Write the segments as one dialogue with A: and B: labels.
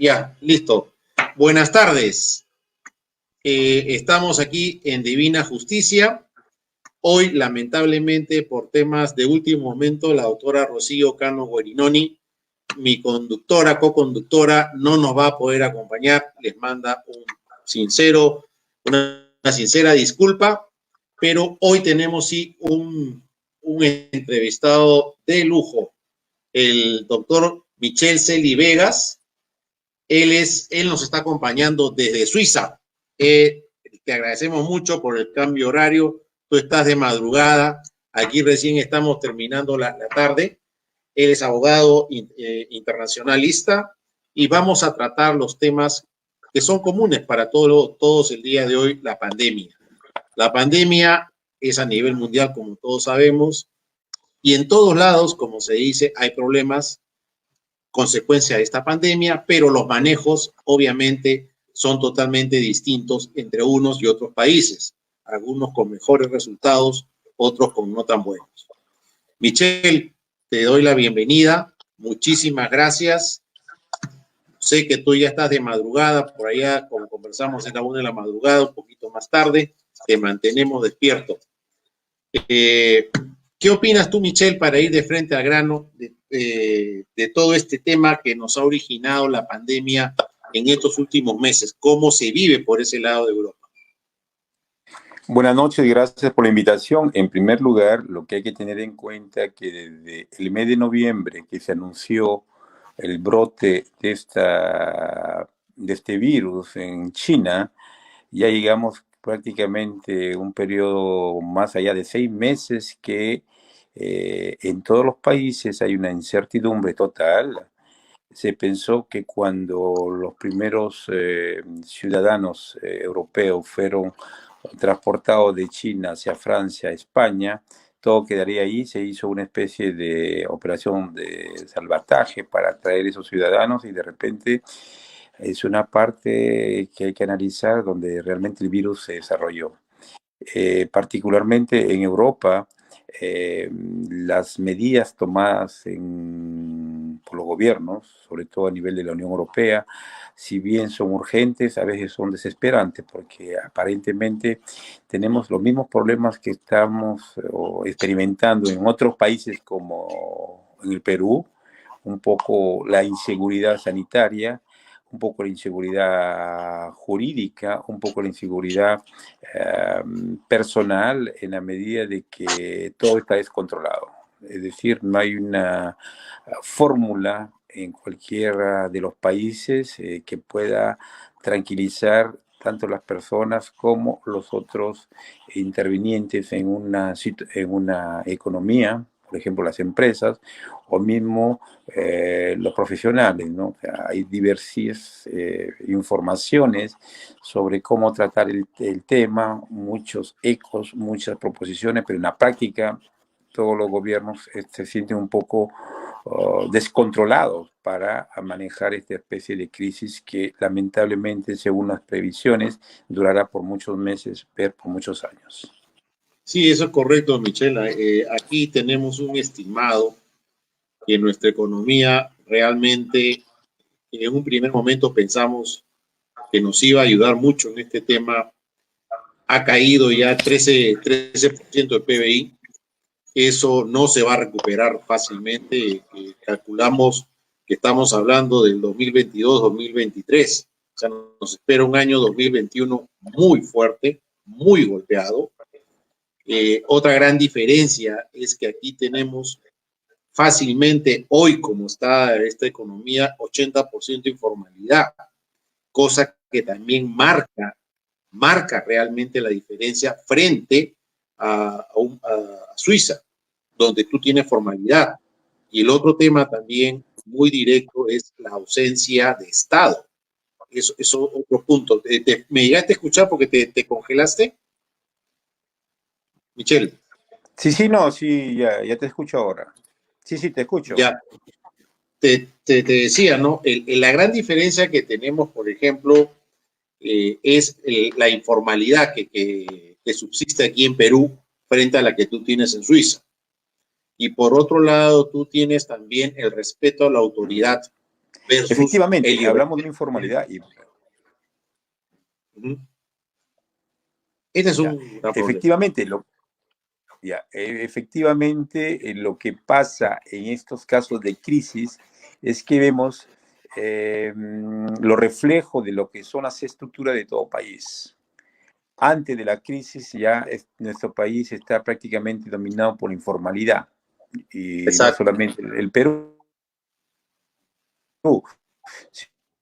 A: Ya, listo. Buenas tardes. Estamos aquí en Divina Justicia. Hoy, lamentablemente, por temas de último momento, la doctora Rocío Cano Guerinoni, mi conductora, co-conductora, no nos va a poder acompañar. Les manda una sincera disculpa, pero hoy tenemos sí un entrevistado de lujo, el doctor Michel Celi Vegas. Él nos está acompañando desde Suiza. Te agradecemos mucho por el cambio horario. Tú estás de madrugada. Aquí recién estamos terminando la tarde. Él es abogado internacionalista y vamos a tratar los temas que son comunes para todos el día de hoy, la pandemia. La pandemia es a nivel mundial, como todos sabemos, y en todos lados, como se dice, hay problemas consecuencia de esta pandemia, pero los manejos obviamente son totalmente distintos entre unos y otros países, algunos con mejores resultados, otros con no tan buenos. Michel, te doy la bienvenida, muchísimas gracias. Sé que tú ya estás de madrugada, por allá, como conversamos, en la 1 de la madrugada, un poquito más tarde, te mantenemos despierto. ¿Qué opinas tú, Michel, para ir de frente al grano de todo este tema que nos ha originado la pandemia en estos últimos meses? ¿Cómo se vive por ese lado de Europa?
B: Buenas noches y gracias por la invitación. En primer lugar, lo que hay que tener en cuenta es que desde el mes de noviembre que se anunció el brote de este virus en China, ya llegamos prácticamente un periodo más allá de 6 meses que en todos los países hay una incertidumbre total. Se pensó que cuando los primeros ciudadanos europeos fueron transportados de China hacia Francia, España, todo quedaría ahí. Se hizo una especie de operación de salvataje para traer esos ciudadanos y de repente es una parte que hay que analizar donde realmente el virus se desarrolló. Particularmente en Europa, las medidas tomadas por los gobiernos, sobre todo a nivel de la Unión Europea, si bien son urgentes, a veces son desesperantes, porque aparentemente tenemos los mismos problemas que estamos experimentando en otros países como en el Perú, un poco la inseguridad sanitaria, un poco la inseguridad jurídica, un poco la inseguridad personal, en la medida de que todo está descontrolado. Es decir, no hay una fórmula en cualquiera de los países que pueda tranquilizar tanto las personas como los otros intervinientes en una economía, por ejemplo las empresas, o mismo los profesionales, ¿no? O sea, hay diversas informaciones sobre cómo tratar el tema, muchos ecos, muchas proposiciones, pero en la práctica todos los gobiernos se sienten un poco descontrolados para manejar esta especie de crisis que lamentablemente, según las previsiones, durará por muchos meses, por muchos años.
A: Sí, eso es correcto, Michelle. Aquí tenemos un estimado que nuestra economía realmente, en un primer momento pensamos que nos iba a ayudar mucho en este tema, ha caído ya 13% del PBI. Eso no se va a recuperar fácilmente. Calculamos que estamos hablando del 2022-2023. O sea, nos espera un año 2021 muy fuerte, muy golpeado. Otra gran diferencia es que aquí tenemos fácilmente, hoy como está esta economía, 80% informalidad, cosa que también marca realmente la diferencia frente a Suiza, donde tú tienes formalidad. Y el otro tema también muy directo es la ausencia de Estado. Eso es otro punto. ¿Me llegaste a escuchar porque te congelaste? Michelle.
B: Sí, no, sí, ya te escucho ahora. Sí, te escucho.
A: Ya, te decía, ¿no? La gran diferencia que tenemos, por ejemplo, es la informalidad que subsiste aquí en Perú frente a la que tú tienes en Suiza. Y por otro lado, tú tienes también el respeto a la autoridad versus el
B: Efectivamente,
A: liberalismo.
B: hablamos de una informalidad y
A: Este es
B: ya,
A: un gran problema.
B: efectivamente, lo que pasa en estos casos de crisis es que vemos los reflejos de lo que son las estructuras de todo país. Antes de la crisis ya nuestro país está prácticamente dominado por la informalidad y no
A: Exacto.
B: solamente el Perú,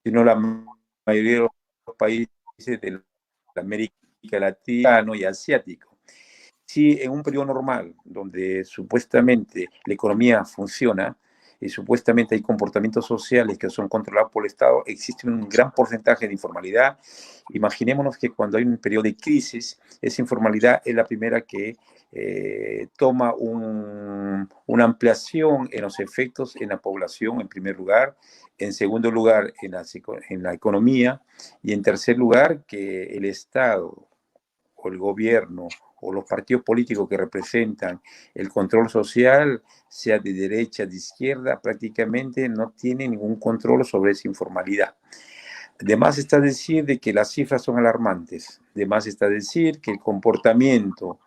B: sino la mayoría de los países de América Latina y asiático. Si en un periodo normal, donde supuestamente la economía funciona y supuestamente hay comportamientos sociales que son controlados por el Estado, existe un gran porcentaje de informalidad. Imaginémonos que cuando hay un periodo de crisis, esa informalidad es la primera que toma una ampliación en los efectos en la población, en primer lugar, en segundo lugar, en la economía, y en tercer lugar, que el Estado o el gobierno o los partidos políticos que representan el control social, sea de derecha, de izquierda, prácticamente no tienen ningún control sobre esa informalidad. Además está decir de que las cifras son alarmantes. Además está decir que el comportamiento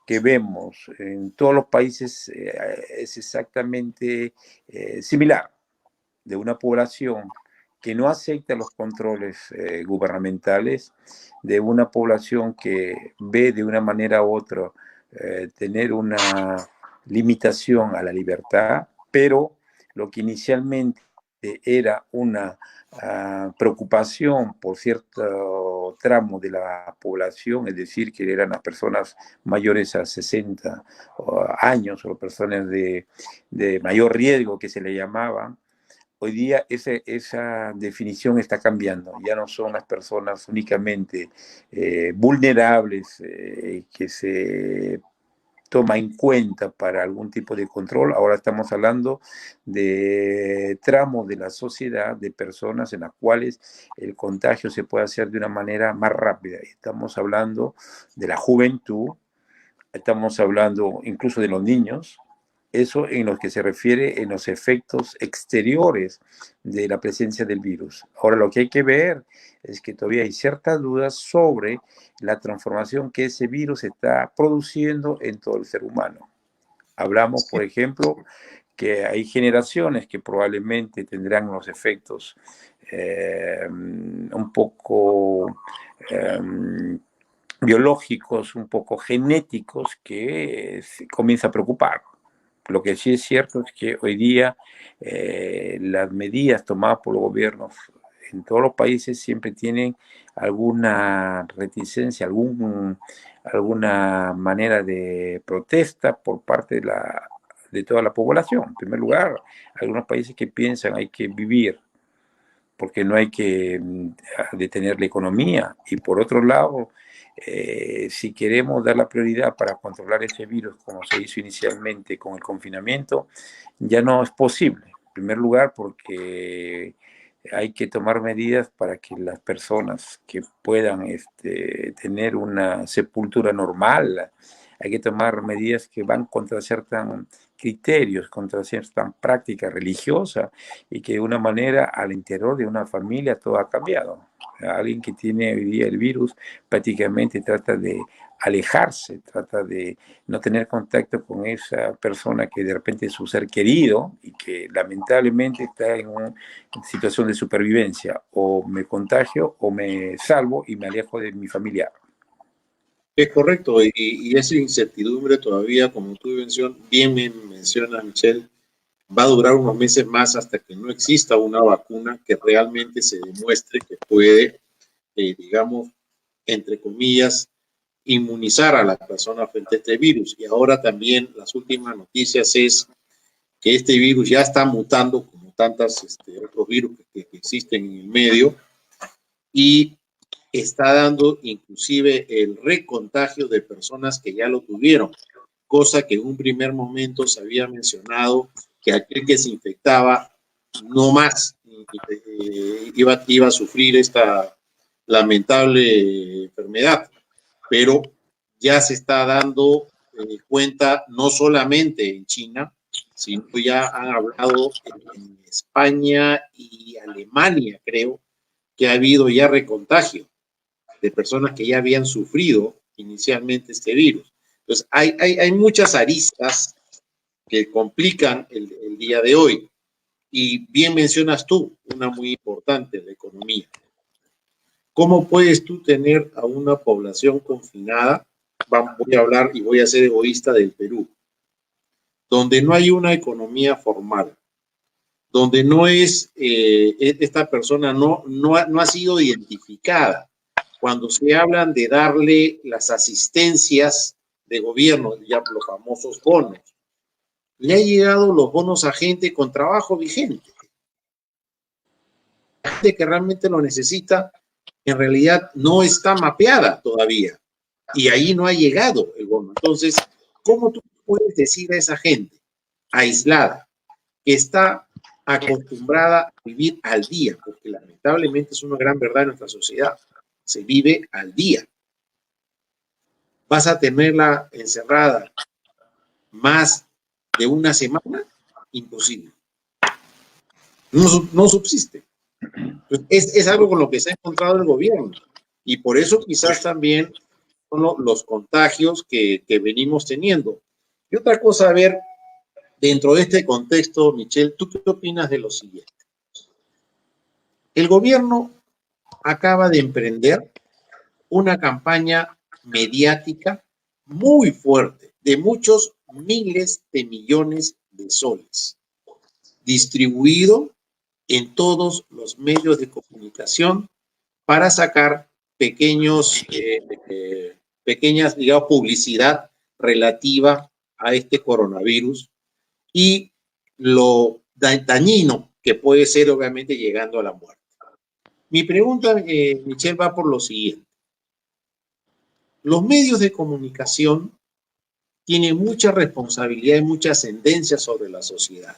B: que vemos en todos los países es exactamente similar, de una población que no acepta los controles gubernamentales, de una población que ve de una manera u otra tener una limitación a la libertad, pero lo que inicialmente era una preocupación por cierto tramo de la población, es decir, que eran las personas mayores a 60 años o personas de mayor riesgo que se le llamaban. Hoy día esa definición está cambiando. Ya no son las personas únicamente vulnerables que se toma en cuenta para algún tipo de control. Ahora estamos hablando de tramos de la sociedad, de personas en las cuales el contagio se puede hacer de una manera más rápida. Estamos hablando de la juventud, estamos hablando incluso de los niños. Eso en lo que se refiere en los efectos exteriores de la presencia del virus. Ahora, lo que hay que ver es que todavía hay ciertas dudas sobre la transformación que ese virus está produciendo en todo el ser humano. Hablamos, por ejemplo, que hay generaciones que probablemente tendrán los efectos un poco biológicos, un poco genéticos, que se comienza a preocupar. Lo que sí es cierto es que hoy día las medidas tomadas por los gobiernos en todos los países siempre tienen alguna reticencia, alguna manera de protesta por parte de toda la población. En primer lugar, algunos países que piensan hay que vivir porque no hay que detener la economía. Y por otro lado, si queremos dar la prioridad para controlar ese virus, como se hizo inicialmente con el confinamiento, ya no es posible. En primer lugar, porque hay que tomar medidas para que las personas que puedan tener una sepultura normal, hay que tomar medidas que van contra ciertos criterios, contra ciertas prácticas religiosas, y que de una manera al interior de una familia todo ha cambiado. Alguien que tiene hoy día el virus prácticamente trata de alejarse, trata de no tener contacto con esa persona que de repente es su ser querido y que lamentablemente está en una situación de supervivencia. O me contagio o me salvo y me alejo de mi familiar.
A: Es correcto, y esa incertidumbre todavía, como tú bien me mencionas, Michelle, va a durar unos meses más hasta que no exista una vacuna que realmente se demuestre que puede, digamos, entre comillas, inmunizar a la persona frente a este virus. Y ahora también las últimas noticias es que este virus ya está mutando como tantos otros virus que existen en el medio y está dando inclusive el recontagio de personas que ya lo tuvieron, cosa que en un primer momento se había mencionado que aquel que se infectaba no más iba a sufrir esta lamentable enfermedad, pero ya se está dando cuenta no solamente en China, sino ya han hablado en España y Alemania, creo, que ha habido ya recontagio de personas que ya habían sufrido inicialmente este virus. Entonces, hay muchas aristas que complican el día de hoy. Y bien mencionas tú, una muy importante, la economía. ¿Cómo puedes tú tener a una población confinada? Voy a hablar y voy a ser egoísta del Perú, donde no hay una economía formal, donde no es, esta persona no ha sido identificada. Cuando se hablan de darle las asistencias de gobierno, ya los famosos bonos, le han llegado los bonos a gente con trabajo vigente. La gente que realmente lo necesita, en realidad no está mapeada todavía. Y ahí no ha llegado el bono. Entonces, ¿cómo tú puedes decir a esa gente aislada, que está acostumbrada a vivir al día? Porque lamentablemente es una gran verdad en nuestra sociedad. Se vive al día. ¿Vas a tenerla encerrada más de una semana? Imposible. No subsiste. Es algo con lo que se ha encontrado el gobierno. Y por eso quizás también son los contagios que venimos teniendo. Y otra cosa, a ver, dentro de este contexto, Michelle, ¿tú qué opinas de lo siguiente? El gobierno acaba de emprender una campaña mediática muy fuerte, de muchos miles de millones de soles, distribuido en todos los medios de comunicación para sacar pequeñas, digamos, publicidad relativa a este coronavirus y lo dañino que puede ser, obviamente, llegando a la muerte. Mi pregunta, Michelle, va por lo siguiente. Los medios de comunicación tienen mucha responsabilidad y mucha ascendencia sobre la sociedad.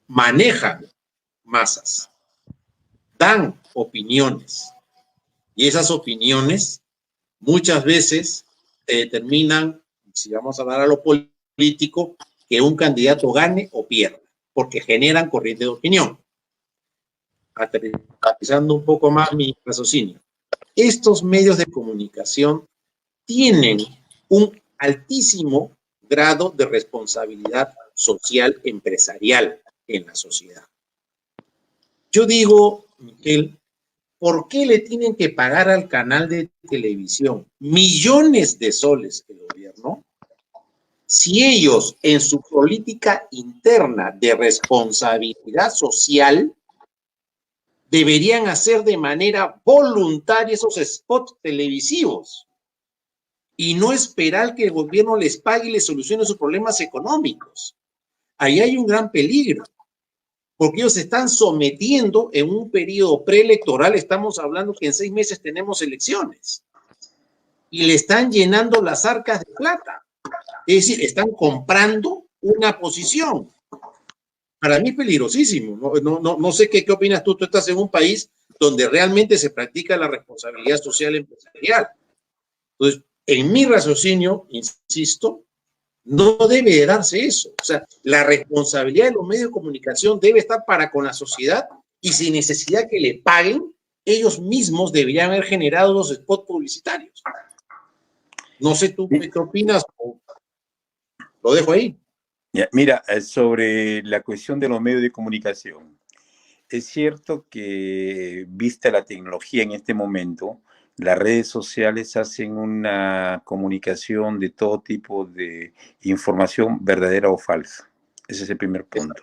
A: Manejan masas, dan opiniones, y esas opiniones muchas veces determinan, si vamos a hablar a lo político, que un candidato gane o pierda, porque generan corriente de opinión. Aterrizando un poco más mi raciocinio. Estos medios de comunicación tienen un altísimo grado de responsabilidad social empresarial en la sociedad. Yo digo, Miguel, ¿por qué le tienen que pagar al canal de televisión millones de soles el gobierno si ellos en su política interna de responsabilidad social deberían hacer de manera voluntaria esos spots televisivos y no esperar que el gobierno les pague y les solucione sus problemas económicos? Ahí hay un gran peligro, porque ellos se están sometiendo en un periodo preelectoral. Estamos hablando que en 6 meses tenemos elecciones y le están llenando las arcas de plata. Es decir, están comprando una posición. Para mí es peligrosísimo. No sé qué opinas tú. Tú estás en un país donde realmente se practica la responsabilidad social empresarial. Entonces, en mi raciocinio, insisto, no debe de darse eso. O sea, la responsabilidad de los medios de comunicación debe estar para con la sociedad y sin necesidad que le paguen, ellos mismos deberían haber generado los spots publicitarios. No sé tú qué opinas, lo dejo ahí.
B: Mira, sobre la cuestión de los medios de comunicación, es cierto que, vista la tecnología en este momento, las redes sociales hacen una comunicación de todo tipo de información verdadera o falsa. Ese es el primer punto.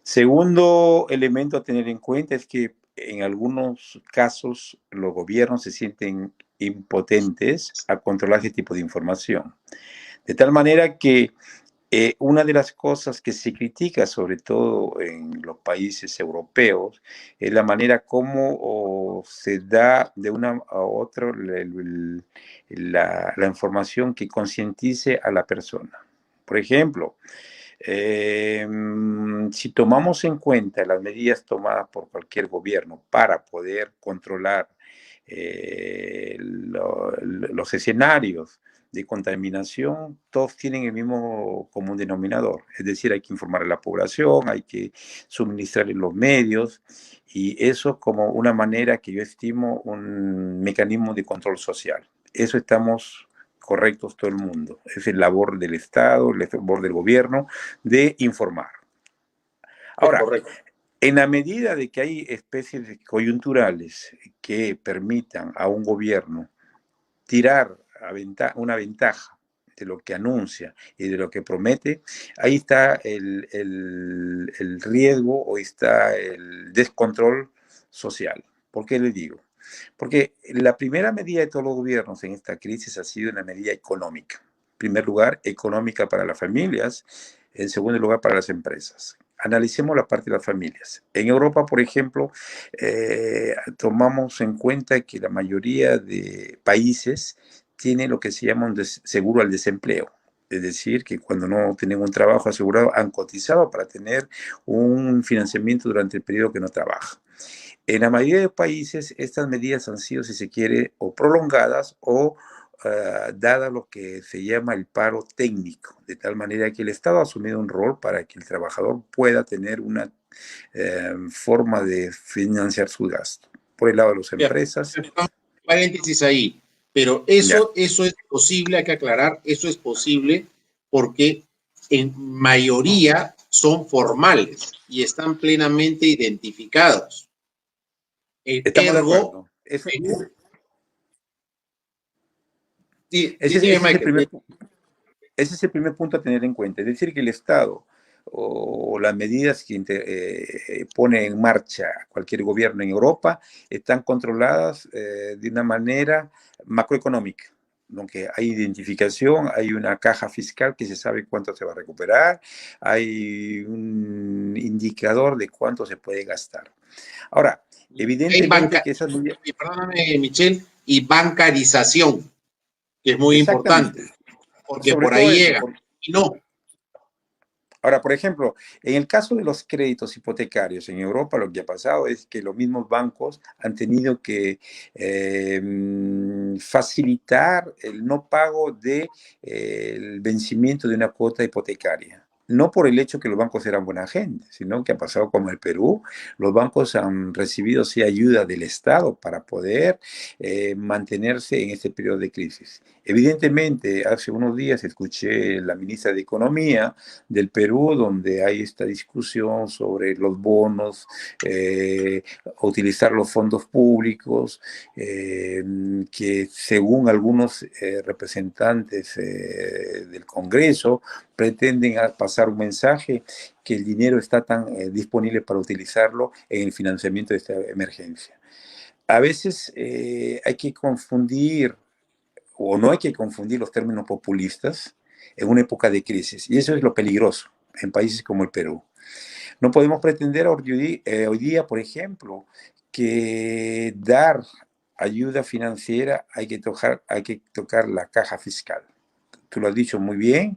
B: Segundo elemento a tener en cuenta es que en algunos casos los gobiernos se sienten impotentes a controlar ese tipo de información. De tal manera que una de las cosas que se critica, sobre todo en los países europeos, es la manera como se da de una a otra la información que concientice a la persona. Por ejemplo, si tomamos en cuenta las medidas tomadas por cualquier gobierno para poder controlar los escenarios de contaminación, todos tienen el mismo común denominador. Es decir, hay que informar a la población, hay que suministrar en los medios, y eso como una manera que yo estimo un mecanismo de control social. Eso estamos correctos todo el mundo. Es el labor del Estado, el labor del gobierno de informar.
A: Es
B: Ahora,
A: correcto.
B: en la medida de que hay especies coyunturales que permitan a un gobierno tirar una ventaja de lo que anuncia y de lo que promete, ahí está el riesgo o está el descontrol social. ¿Por qué le digo? Porque la primera medida de todos los gobiernos en esta crisis ha sido una medida económica. En primer lugar, económica para las familias, en segundo lugar, para las empresas. Analicemos la parte de las familias. En Europa, por ejemplo, tomamos en cuenta que la mayoría de países tiene lo que se llama un seguro al desempleo. Es decir, que cuando no tienen un trabajo asegurado han cotizado para tener un financiamiento durante el periodo que no trabaja. En la mayoría de países estas medidas han sido, si se quiere, o prolongadas o dada lo que se llama el paro técnico, de tal manera que el Estado ha asumido un rol para que el trabajador pueda tener una forma de financiar su gasto. Por el lado de las
A: Ya,
B: empresas,
A: paréntesis ahí, pero
B: ya,
A: eso es posible, hay que aclarar, eso es posible porque en mayoría son formales y están plenamente identificados.
B: estamos de
A: Ergo,
B: acuerdo.
A: Perú,
B: Ese
A: dime,
B: es el
A: Michael.
B: primer, ese es el primer punto a tener en cuenta. Es decir, que el Estado o las medidas que pone en marcha cualquier gobierno en Europa están controladas de una manera macroeconómica. Aunque hay identificación, hay una caja fiscal que se sabe cuánto se va a recuperar, hay un indicador de cuánto se puede gastar. Ahora,
A: Hay
B: evidentemente
A: banca,
B: que esas medidas...
A: perdóname, Michelle, y bancarización, que es muy importante,
B: Exactamente,
A: porque
B: sobre
A: por
B: todo
A: ahí
B: eso.
A: llega. Y no,
B: Ahora, por ejemplo, en el caso de los créditos hipotecarios en Europa, lo que ha pasado es que los mismos bancos han tenido que facilitar el no pago del vencimiento de una cuota hipotecaria. No por el hecho que los bancos eran buena gente, sino que ha pasado como el Perú, los bancos han recibido sí, ayuda del Estado para poder mantenerse en este periodo de crisis. Evidentemente, hace unos días escuché la ministra de Economía del Perú, donde hay esta discusión sobre los bonos, utilizar los fondos públicos, que según algunos representantes del Congreso pretenden pasar un mensaje que el dinero está tan disponible para utilizarlo en el financiamiento de esta emergencia. A veces hay que confundir o no hay que confundir los términos populistas en una época de crisis. Y eso es lo peligroso en países como el Perú. No podemos pretender hoy día, por ejemplo, que dar ayuda financiera hay que tocar la caja fiscal. Tú lo has dicho muy bien,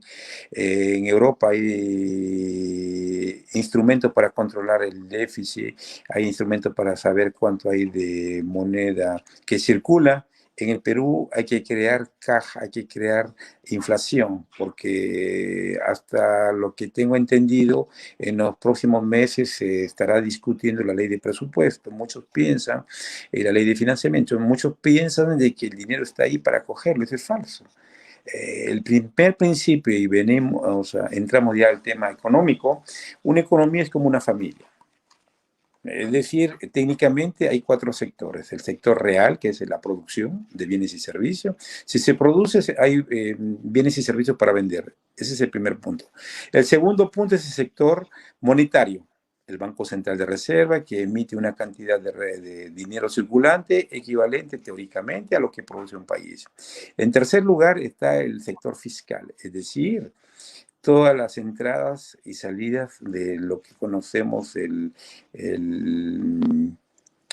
B: en Europa hay instrumentos para controlar el déficit, hay instrumentos para saber cuánto hay de moneda que circula. En el Perú hay que crear caja, hay que crear inflación, porque hasta lo que tengo entendido, en los próximos meses se estará discutiendo la ley de presupuesto. Muchos piensan, la ley de financiamiento, muchos piensan de que el dinero está ahí para cogerlo, eso es falso. El primer principio, y venimos, o sea, entramos ya al tema económico, una economía es como una familia. Es decir, técnicamente hay cuatro sectores. El sector real, que es la producción de bienes y servicios. Si se produce, hay bienes y servicios para vender. Ese es el primer punto. El segundo punto es el sector monetario. El Banco Central de Reserva, que emite una cantidad de dinero circulante equivalente teóricamente a lo que produce un país. En tercer lugar está el sector fiscal, es decir, todas las entradas y salidas de lo que conocemos de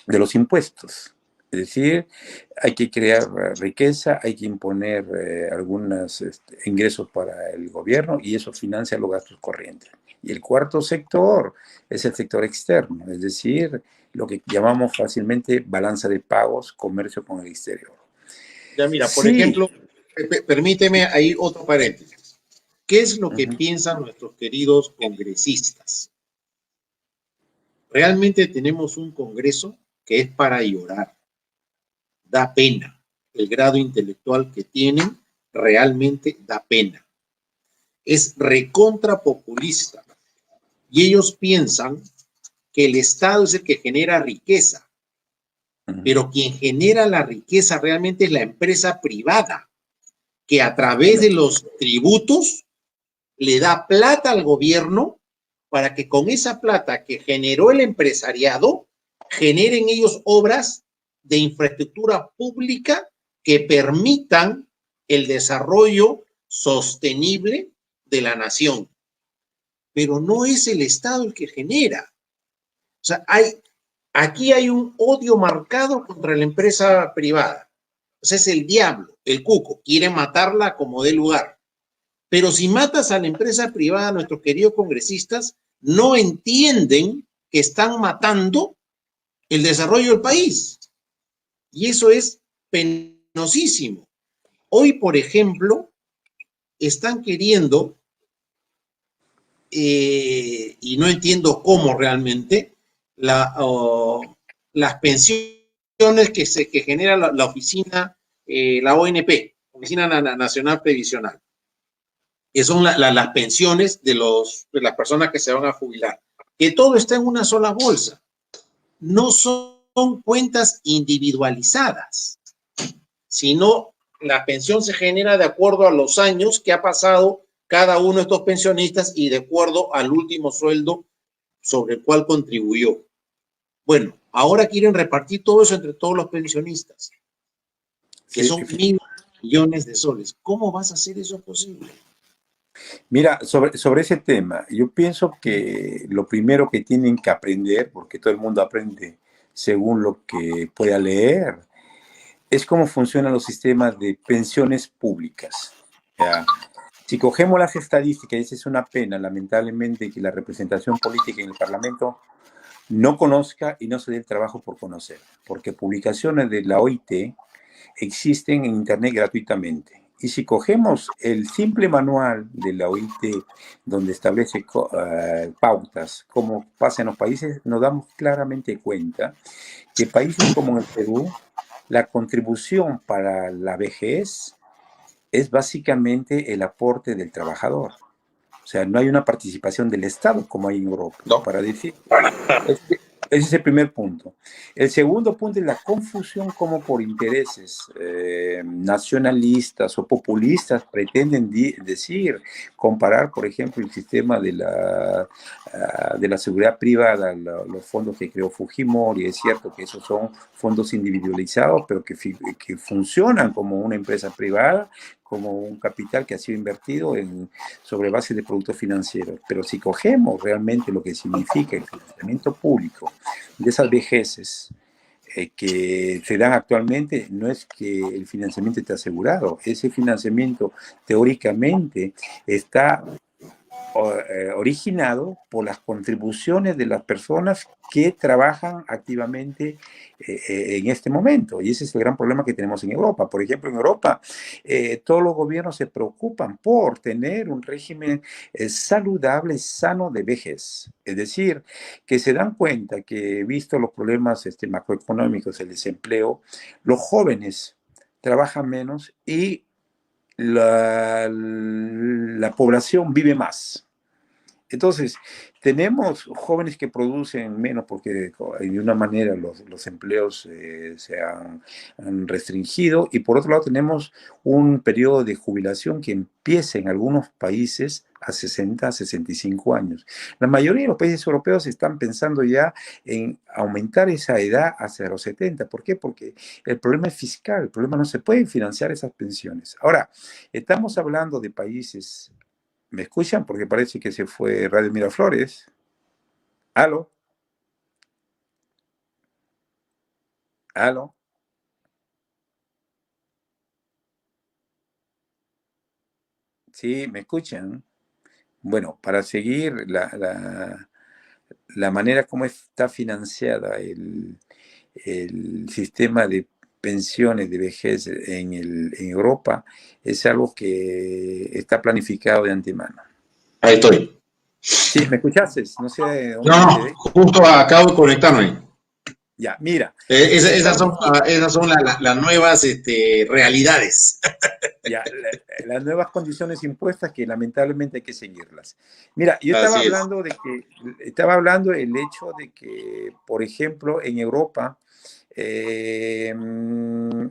B: los impuestos. Es decir, hay que crear riqueza, hay que imponer algunos ingresos para el gobierno y eso financia los gastos corrientes. Y el cuarto sector es el sector externo, es decir, lo que llamamos fácilmente balanza de pagos, comercio con el exterior.
A: ya mira, por
B: Sí,
A: ejemplo, permíteme ahí otro paréntesis. ¿Qué es lo que
B: Ujú.
A: piensan nuestros queridos congresistas? Realmente tenemos un Congreso que es para llorar. Da pena. El grado intelectual que tienen realmente da pena. Es recontra populista. Y ellos piensan que el Estado es el que genera riqueza,
B: Ujú.
A: pero quien genera la riqueza realmente es la empresa privada, que a través
B: Bueno,
A: de los tributos le da plata al gobierno para que con esa plata que generó el empresariado, generen ellos obras de infraestructura pública que permitan el desarrollo sostenible de la nación. Pero no es el Estado el que genera. O sea, aquí hay un odio marcado contra la empresa privada. O sea, es el diablo, el cuco, quiere matarla como dé lugar. Pero si matas a la empresa privada, nuestros queridos congresistas no entienden que están matando el desarrollo del país. Y eso es penosísimo. Hoy, por ejemplo, están queriendo, y no entiendo cómo realmente, las pensiones que genera la oficina, la ONP, Oficina Nacional Previsional, que son las pensiones de las personas que se van a jubilar, que todo está en una sola bolsa. No son cuentas individualizadas, sino la pensión se genera de acuerdo a los años que ha pasado cada uno de estos pensionistas y de acuerdo al último sueldo sobre el cual contribuyó. Bueno, ahora quieren repartir todo eso entre todos los pensionistas, que
B: sí,
A: son mil millones de soles. ¿Cómo vas a hacer eso posible?
B: mira, sobre ese tema, yo pienso que lo primero que tienen que aprender, porque todo el mundo aprende según lo que pueda leer, es cómo funcionan los sistemas de pensiones públicas. ¿Ya? Si cogemos las estadísticas, y esa es una pena, lamentablemente, que la representación política en el Parlamento no conozca y no se dé el trabajo por conocer, porque publicaciones de la OIT existen en Internet gratuitamente. Y si cogemos el simple manual de la OIT, donde establece pautas, como pasa en los países, nos damos claramente cuenta que países como el Perú, la contribución para la vejez es básicamente el aporte del trabajador. O sea, no hay una participación del Estado como hay en Europa,
A: No.
B: para decir. Ese es el primer punto. El segundo punto es la confusión como por intereses nacionalistas o populistas pretenden decir, comparar, por ejemplo, el sistema de la seguridad privada, los fondos que creó Fujimori. Es cierto que esos son fondos individualizados, pero que funcionan como una empresa privada, como un capital que ha sido invertido sobre base de productos financieros. Pero si cogemos realmente lo que significa el financiamiento público de esas vejeces que se dan actualmente, no es que el financiamiento esté asegurado, ese financiamiento teóricamente está originado por las contribuciones de las personas que trabajan activamente en este momento. Y ese es el gran problema que tenemos en Europa. Por ejemplo, en Europa todos los gobiernos se preocupan por tener un régimen saludable, sano de vejez. Es decir, que se dan cuenta que, visto los problemas macroeconómicos, el desempleo, los jóvenes trabajan menos y la población vive más. Entonces, tenemos jóvenes que producen menos porque de una manera los empleos han restringido, y por otro lado tenemos un periodo de jubilación que empieza en algunos países a 60, a 65 años. La mayoría de los países europeos están pensando ya en aumentar esa edad hacia los 70. ¿Por qué? Porque el problema es fiscal, el problema no se puede financiar esas pensiones. Ahora, estamos hablando de países. ¿Me escuchan? Porque parece que se fue Radio Miraflores. ¿Aló? ¿Aló? Sí, ¿me escuchan? Bueno, para seguir la manera como está financiada el sistema de pensiones de vejez en Europa es algo que está planificado de antemano.
A: Ahí estoy.
B: Sí, ¿me escuchaste? No sé dónde me
A: No,
B: quedé.
A: justo acabo de conectarme.
B: Ya, mira.
A: Esas son las nuevas realidades.
B: Ya, las nuevas condiciones impuestas que lamentablemente hay que seguirlas. Mira, yo estaba
A: Así es.
B: hablando del hecho de que, por ejemplo, en Europa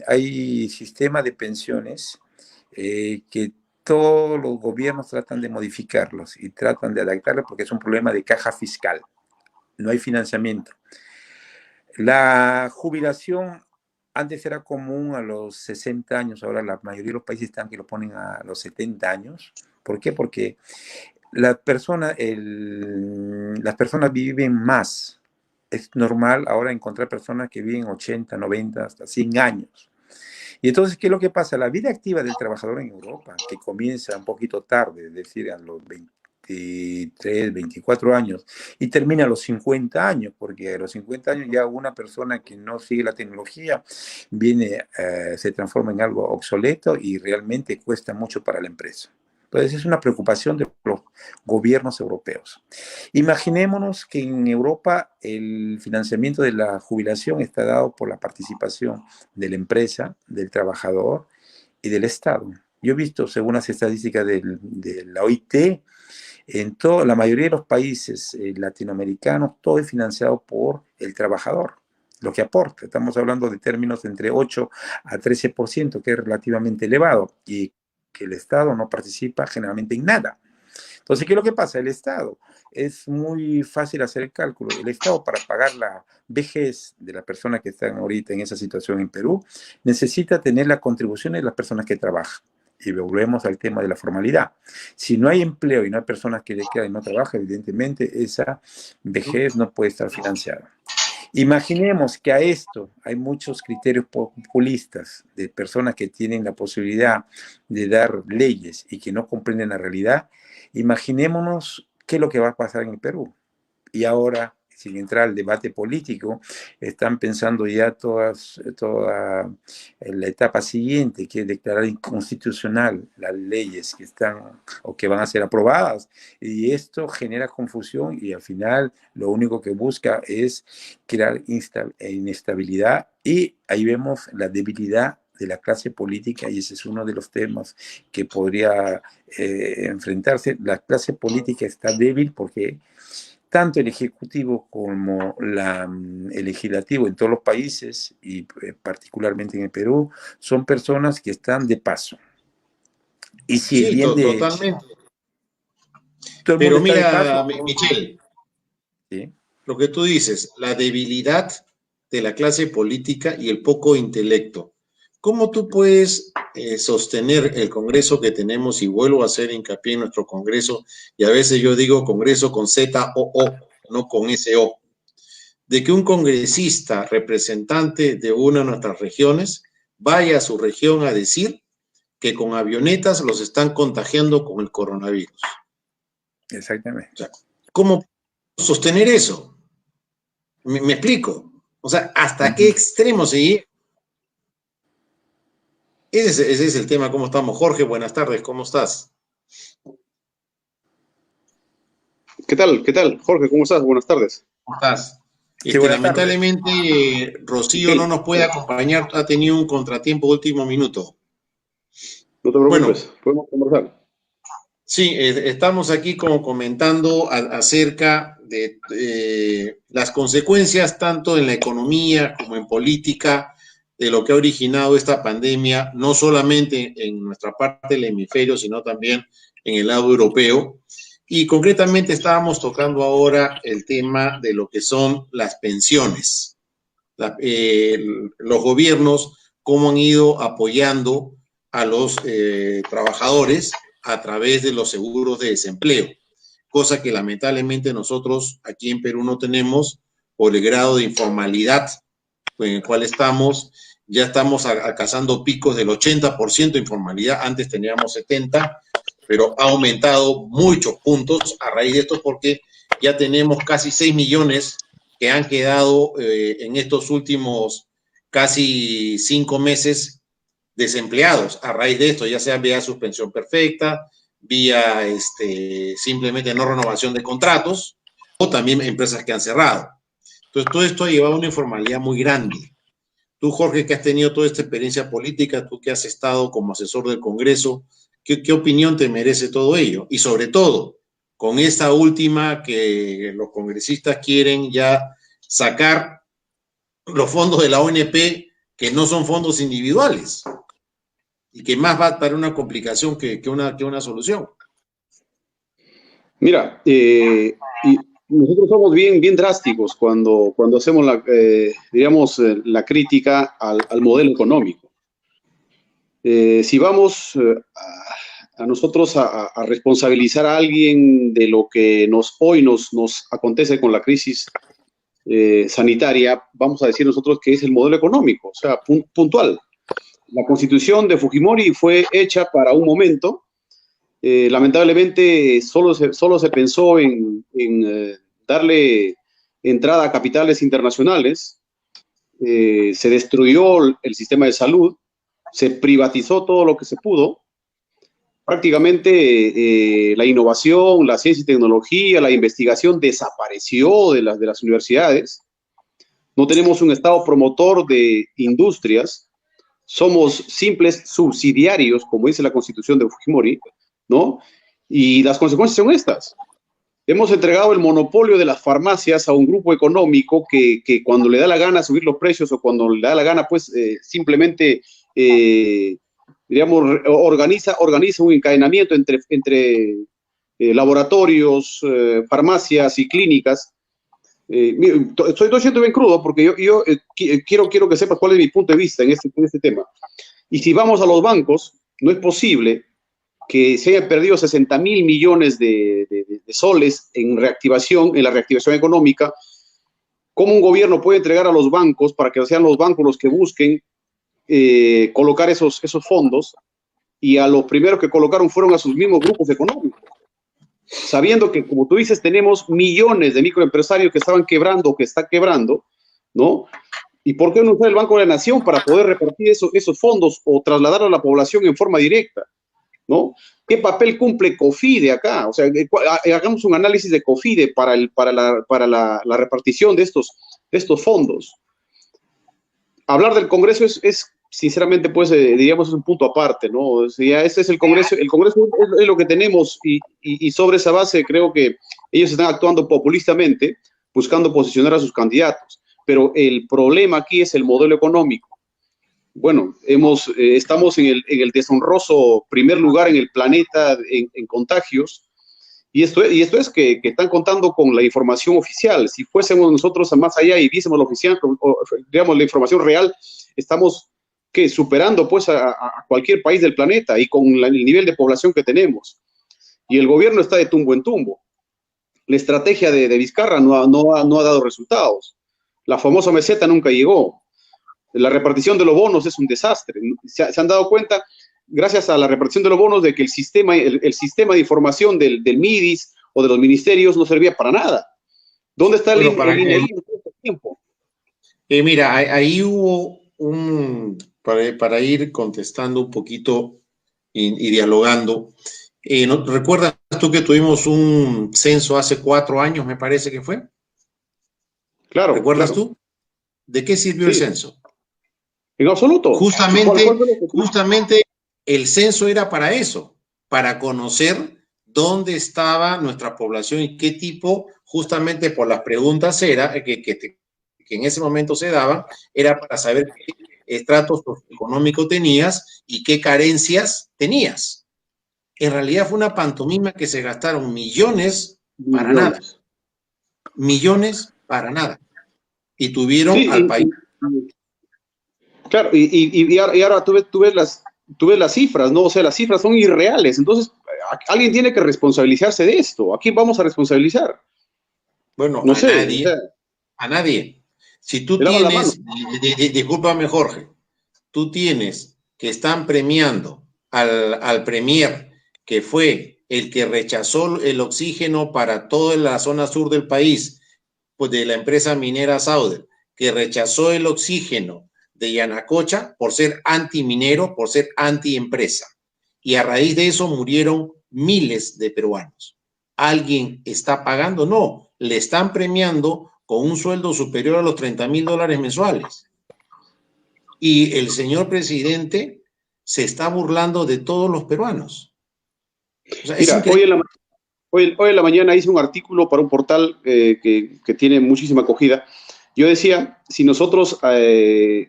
B: hay sistemas de pensiones que todos los gobiernos tratan de modificarlos y tratan de adaptarlos porque es un problema de caja fiscal. No hay financiamiento. La jubilación antes era común a los 60 años, ahora la mayoría de los países están que lo ponen a los 70 años. ¿Por qué? Porque las personas viven más. Es normal ahora encontrar personas que viven 80, 90, hasta 100 años. Y entonces, ¿qué es lo que pasa? La vida activa del trabajador en Europa, que comienza un poquito tarde, es decir, a los 23, 24 años, y termina a los 50 años, porque a los 50 años ya una persona que no sigue la tecnología se transforma en algo obsoleto y realmente cuesta mucho para la empresa. Entonces, es una preocupación de los gobiernos europeos. Imaginémonos que en Europa el financiamiento de la jubilación está dado por la participación de la empresa, del trabajador y del Estado. Yo he visto, según las estadísticas de la OIT, en la mayoría de los países latinoamericanos, todo es financiado por el trabajador, lo que aporta. Estamos hablando de términos entre 8 a 13%, que es relativamente elevado, y que el Estado no participa generalmente en nada. Entonces, ¿qué es lo que pasa? El Estado, es muy fácil hacer el cálculo. El Estado, para pagar la vejez de las personas que están ahorita en esa situación en Perú, necesita tener las contribuciones de las personas que trabajan. Y volvemos al tema de la formalidad. Si no hay empleo y no hay personas que le quedan y no trabajan, evidentemente esa vejez no puede estar financiada. Imaginemos que a esto hay muchos criterios populistas de personas que tienen la posibilidad de dar leyes y que no comprenden la realidad. Imaginémonos qué es lo que va a pasar en el Perú. Y ahora, sin entrar al debate político, están pensando ya toda la etapa siguiente, que es declarar inconstitucional las leyes que están o que van a ser aprobadas. Y esto genera confusión y al final lo único que busca es crear inestabilidad, y ahí vemos la debilidad de la clase política, y ese es uno de los temas que podría enfrentarse. La clase política está débil porque tanto el Ejecutivo como el Legislativo en todos los países, y particularmente en el Perú, son personas que están de paso. Y si
A: Sí, totalmente.
B: todo el
A: Pero
B: mundo está de
A: mira,
B: paso,
A: Michelle,
B: ¿sí?
A: lo que tú dices, la debilidad de la clase política y el poco intelecto. ¿Cómo tú puedes sostener el Congreso que tenemos? Y vuelvo a hacer hincapié en nuestro Congreso, y a veces yo digo Congreso con Z-O-O, no con S-O, de que un congresista representante de una de nuestras regiones vaya a su región a decir que con avionetas los están contagiando con el coronavirus.
B: Exactamente.
A: O sea, ¿cómo sostener eso? ¿Me explico? O sea, ¿hasta qué extremo se llega? Ese es el tema. ¿Cómo estamos? Jorge, buenas tardes, ¿cómo estás?
C: ¿Qué tal? ¿Qué tal? Jorge, ¿cómo estás? Buenas tardes.
A: ¿Cómo estás?
B: Sí, buenas tardes.
A: Lamentablemente, Rocío no nos puede acompañar, ha tenido un contratiempo de último minuto.
C: No te preocupes, podemos conversar.
A: Sí, estamos aquí como comentando acerca de las consecuencias tanto en la economía como en política de lo que ha originado esta pandemia, no solamente en nuestra parte del hemisferio, sino también en el lado europeo. Y concretamente estábamos tocando ahora el tema de lo que son las pensiones. Los gobiernos, cómo han ido apoyando a los trabajadores a través de los seguros de desempleo, cosa que lamentablemente nosotros aquí en Perú no tenemos por el grado de informalidad en el cual estamos. Ya estamos alcanzando picos del 80% de informalidad, antes teníamos 70%, pero ha aumentado muchos puntos a raíz de esto porque ya tenemos casi 6 millones que han quedado en estos últimos casi 5 meses desempleados a raíz de esto, ya sea vía suspensión perfecta, vía simplemente no renovación de contratos, o también empresas que han cerrado. Entonces, todo esto ha llevado a una informalidad muy grande. Tú, Jorge, que has tenido toda esta experiencia política, tú que has estado como asesor del Congreso, ¿qué opinión te merece todo ello? Y sobre todo, con esta última que los congresistas quieren ya sacar los fondos de la ONP, que no son fondos individuales, y que más va para una complicación que una solución.
C: Mira, nosotros somos bien drásticos cuando hacemos la crítica al modelo económico. Si vamos a nosotros a responsabilizar a alguien de lo que hoy nos acontece con la crisis sanitaria, vamos a decir nosotros que es el modelo económico, o sea, puntual. La constitución de Fujimori fue hecha para un momento. Lamentablemente solo se pensó en darle entrada a capitales internacionales. Se destruyó el sistema de salud, se privatizó todo lo que se pudo. Prácticamente la innovación, la ciencia y tecnología, la investigación desapareció de las universidades. No tenemos un Estado promotor de industrias. Somos simples subsidiarios, como dice la Constitución de Fujimori, ¿no? Y las consecuencias son estas. Hemos entregado el monopolio de las farmacias a un grupo económico que cuando le da la gana subir los precios o cuando le da la gana, pues simplemente, organiza un encadenamiento entre laboratorios, farmacias y clínicas. Estoy siendo bien crudo porque yo quiero que sepas cuál es mi punto de vista en este tema. Y si vamos a los bancos, no es posible que se hayan perdido 60.000 millones de soles en la reactivación económica. ¿Cómo un gobierno puede entregar a los bancos para que sean los bancos los que busquen colocar esos fondos? Y a los primeros que colocaron fueron a sus mismos grupos económicos, sabiendo que, como tú dices, tenemos millones de microempresarios que estaban quebrando o que están quebrando, ¿no? ¿Y por qué no usar el Banco de la Nación para poder repartir esos fondos o trasladar a la población en forma directa, ¿no? ¿Qué papel cumple COFIDE acá? O sea, hagamos un análisis de COFIDE para la repartición de estos fondos. Hablar del Congreso es sinceramente, pues, diríamos, es un punto aparte, ¿no? O sea, este es el Congreso es lo que tenemos y sobre esa base creo que ellos están actuando populistamente, buscando posicionar a sus candidatos. Pero el problema aquí es el modelo económico. Bueno, estamos en el deshonroso primer lugar en el planeta en contagios, y esto es que están contando con la información oficial. Si fuésemos nosotros más allá y viésemos la información real, estamos superando pues a cualquier país del planeta y con el nivel de población que tenemos. Y el gobierno está de tumbo en tumbo. La estrategia de Vizcarra no ha dado resultados. La famosa meseta nunca llegó. La repartición de los bonos es un desastre. Se han dado cuenta, gracias a la repartición de los bonos, de que el sistema de información del MIDIS o de los ministerios no servía para nada. ¿Dónde está el INEI en este tiempo?
A: Mira, ahí hubo para ir contestando un poquito y dialogando. ¿Recuerdas tú que tuvimos un censo hace 4 años, me parece que fue?
C: Claro.
A: ¿Recuerdas tú? ¿De qué sirvió el censo?
C: En absoluto.
A: Justamente el censo era para eso, para conocer dónde estaba nuestra población y qué tipo, justamente por las preguntas que en ese momento se daban, era para saber qué estrato socioeconómico tenías y qué carencias tenías. En realidad fue una pantomima que se gastaron millones para nada. Millones para nada. Y tuvieron al país.
C: Claro, y ahora tú ves las cifras, ¿no? O sea, las cifras son irreales. Entonces, alguien tiene que responsabilizarse de esto. ¿A quién vamos a responsabilizar?
A: Bueno, no sé, nadie. O sea, a nadie. Si tú tienes, discúlpame, Jorge, tú tienes que están premiando al premier, que fue el que rechazó el oxígeno para toda la zona sur del país, pues de la empresa minera Sauder, que rechazó el oxígeno de Yanacocha por ser antiminero, por ser antiempresa. Y a raíz de eso murieron miles de peruanos. ¿Alguien está pagando? No, le están premiando con un sueldo superior a los $30,000 mensuales. Y el señor presidente se está burlando de todos los peruanos. O sea,
C: Mira, hoy en la mañana hice un artículo para un portal que tiene muchísima acogida. Yo decía, si nosotros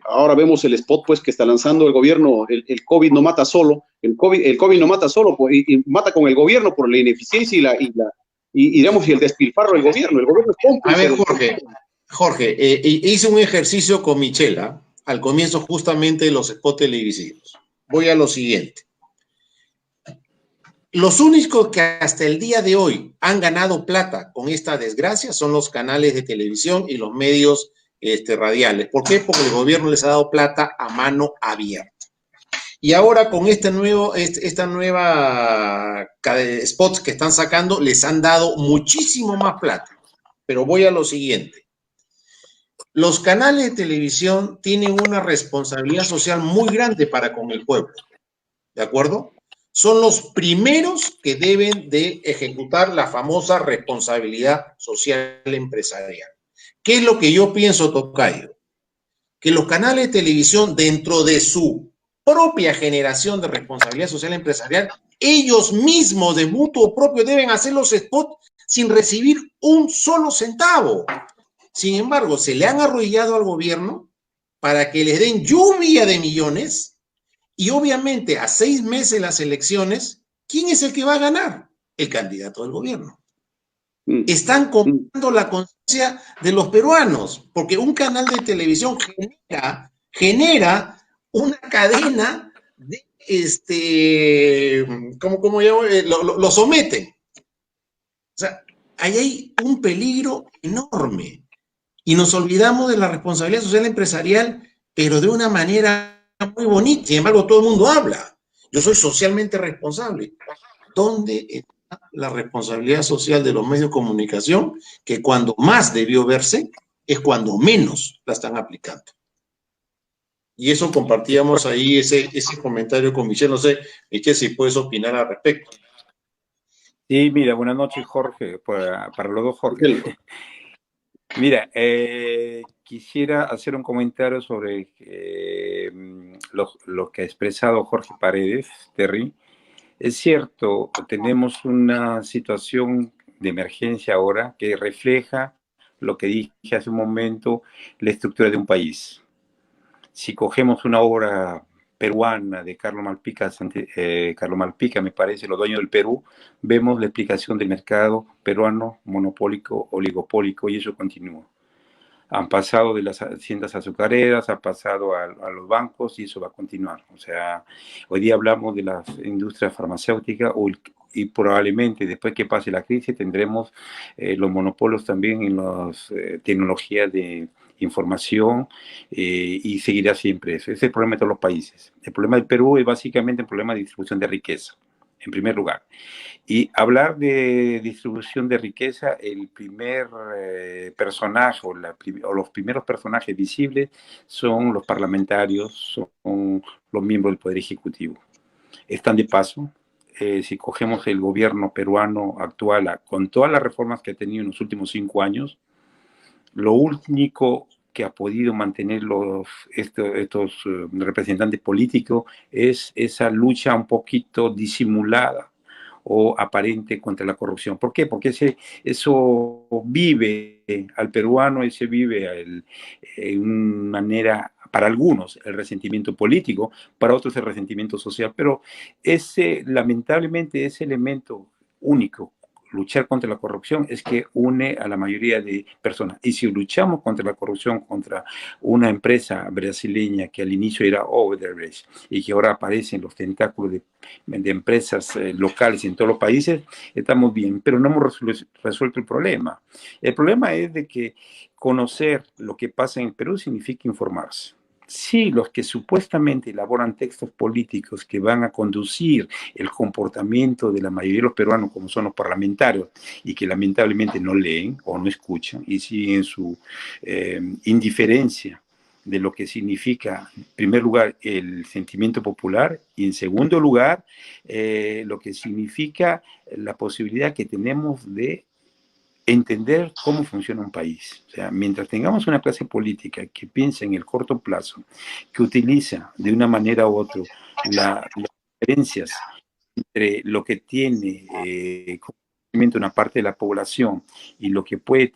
C: ahora vemos el spot pues, que está lanzando el gobierno, el COVID no mata solo, el COVID no mata solo, pues, y mata con el gobierno por la ineficiencia y digamos, y el despilfarro del gobierno. El gobierno es cómplice.
A: A ver, Jorge, hice un ejercicio con Michela al comienzo justamente de los spots televisivos. Voy a lo siguiente. Los únicos que hasta el día de hoy han ganado plata con esta desgracia son los canales de televisión y los medios radiales. ¿Por qué? Porque el gobierno les ha dado plata a mano abierta. Y ahora con esta nueva spots que están sacando, les han dado muchísimo más plata. Pero voy a lo siguiente. Los canales de televisión tienen una responsabilidad social muy grande para con el pueblo. ¿De acuerdo? Son los primeros que deben de ejecutar la famosa responsabilidad social empresarial. ¿Qué es lo que yo pienso, Tocayo? Que los canales de televisión, dentro de su propia generación de responsabilidad social empresarial, ellos mismos de mutuo propio deben hacer los spots sin recibir un solo centavo. Sin embargo, se le han arrodillado al gobierno para que les den lluvia de millones. Y obviamente a 6 meses de las elecciones, ¿quién es el que va a ganar? El candidato del gobierno. Están comprando la conciencia de los peruanos, porque un canal de televisión genera una cadena de, ¿cómo llamo? Lo someten. O sea, ahí hay un peligro enorme. Y nos olvidamos de la responsabilidad social empresarial, pero de una manera muy bonita. Sin embargo, todo el mundo habla. Yo soy socialmente responsable. ¿Dónde está la responsabilidad social de los medios de comunicación? Que cuando más debió verse, es cuando menos la están aplicando. Y eso compartíamos ahí, ese comentario con Michelle. No sé, Michelle, si puedes opinar al respecto.
B: Sí, mira, buenas noches, Jorge, para los dos Jorge. Mira, quisiera hacer un comentario sobre lo que ha expresado Jorge Paredes, Terry. Es cierto, tenemos una situación de emergencia ahora que refleja lo que dije hace un momento, la estructura de un país. Si cogemos una obra peruana de Carlos Malpica, me parece, Los dueños del Perú, vemos la explicación del mercado peruano monopólico, oligopólico, y eso continúa. Han pasado de las haciendas azucareras, ha pasado a los bancos y eso va a continuar. O sea, hoy día hablamos de las industrias farmacéuticas y probablemente después que pase la crisis tendremos los monopolios también en las tecnologías de información y seguirá siempre eso. Ese es el problema de todos los países. El problema del Perú es básicamente el problema de distribución de riqueza, en primer lugar. Y hablar de distribución de riqueza, el primer personaje o los primeros personajes visibles son los parlamentarios, son los miembros del Poder Ejecutivo. Están de paso. Si cogemos el gobierno peruano actual, con todas las reformas que ha tenido en los últimos 5 años, lo único que ha podido mantener estos representantes políticos es esa lucha un poquito disimulada o aparente contra la corrupción. ¿Por qué? Porque eso vive al peruano, ese vive en una manera, para algunos, el resentimiento político, para otros el resentimiento social, pero lamentablemente, ese elemento único, luchar contra la corrupción, es que une a la mayoría de personas. Y si luchamos contra la corrupción, contra una empresa brasileña que al inicio era Odebrecht y que ahora aparecen los tentáculos de empresas locales en todos los países, estamos bien, pero no hemos resuelto el problema. El problema es de que conocer lo que pasa en el Perú significa informarse. Sí, los que supuestamente elaboran textos políticos que van a conducir el comportamiento de la mayoría de los peruanos, como son los parlamentarios, y que lamentablemente no leen o no escuchan, y siguen su indiferencia de lo que significa, en primer lugar, el sentimiento popular y, en segundo lugar, lo que significa la posibilidad que tenemos de entender cómo funciona un país. O sea, mientras tengamos una clase política que piensa en el corto plazo, que utiliza de una manera u otra las diferencias entre lo que tiene una parte de la población y lo que puede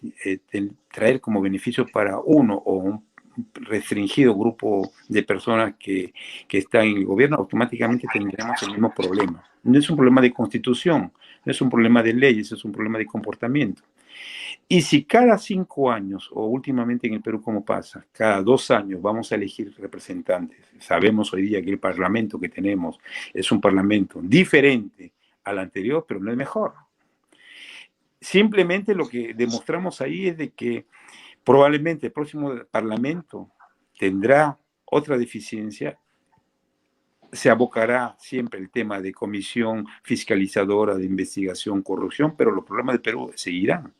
B: traer como beneficio para uno o un restringido grupo de personas que están en el gobierno, automáticamente tendremos el mismo problema. No es un problema de constitución, no es un problema de leyes, es un problema de comportamiento. Y si cada 5 años, o últimamente en el Perú como pasa, cada 2 años vamos a elegir representantes, sabemos hoy día que el parlamento que tenemos es un parlamento diferente al anterior, pero no es mejor. Simplemente lo que demostramos ahí es de que probablemente el próximo parlamento tendrá otra deficiencia, se abocará siempre el tema de comisión fiscalizadora de investigación, corrupción, pero los problemas del Perú seguirán.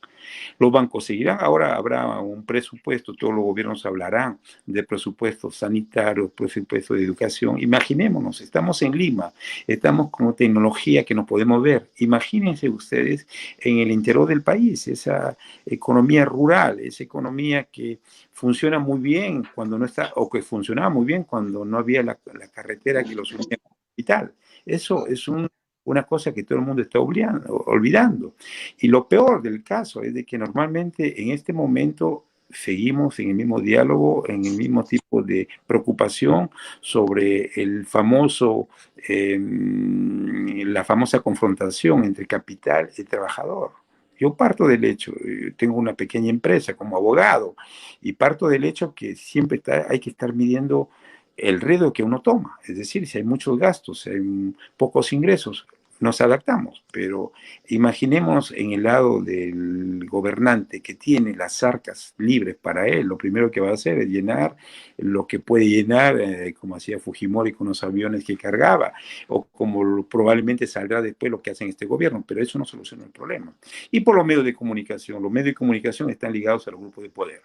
B: Los bancos seguirán, ahora habrá un presupuesto, todos los gobiernos hablarán de presupuestos sanitarios, presupuestos de educación. Imaginémonos, estamos en Lima, estamos con tecnología que nos podemos ver. Imagínense ustedes en el interior del país, esa economía rural, esa economía que funciona muy bien cuando no está, o que funcionaba muy bien cuando no había la carretera que los unía con la capital. Eso es una cosa que todo el mundo está olvidando. Y lo peor del caso es de que normalmente en este momento seguimos en el mismo diálogo, en el mismo tipo de preocupación sobre el famoso, la famosa confrontación entre capital y trabajador. Yo parto del hecho, tengo una pequeña empresa como abogado, y parto del hecho que siempre hay que estar midiendo el riesgo que uno toma. Es decir, si hay muchos gastos, si hay pocos ingresos, nos adaptamos, pero imaginemos en el lado del gobernante que tiene las arcas libres para él, lo primero que va a hacer es llenar lo que puede llenar, como hacía Fujimori con los aviones que cargaba, o como probablemente saldrá después lo que hacen este gobierno, pero eso no soluciona el problema. Y por los medios de comunicación están ligados a los grupos de poder.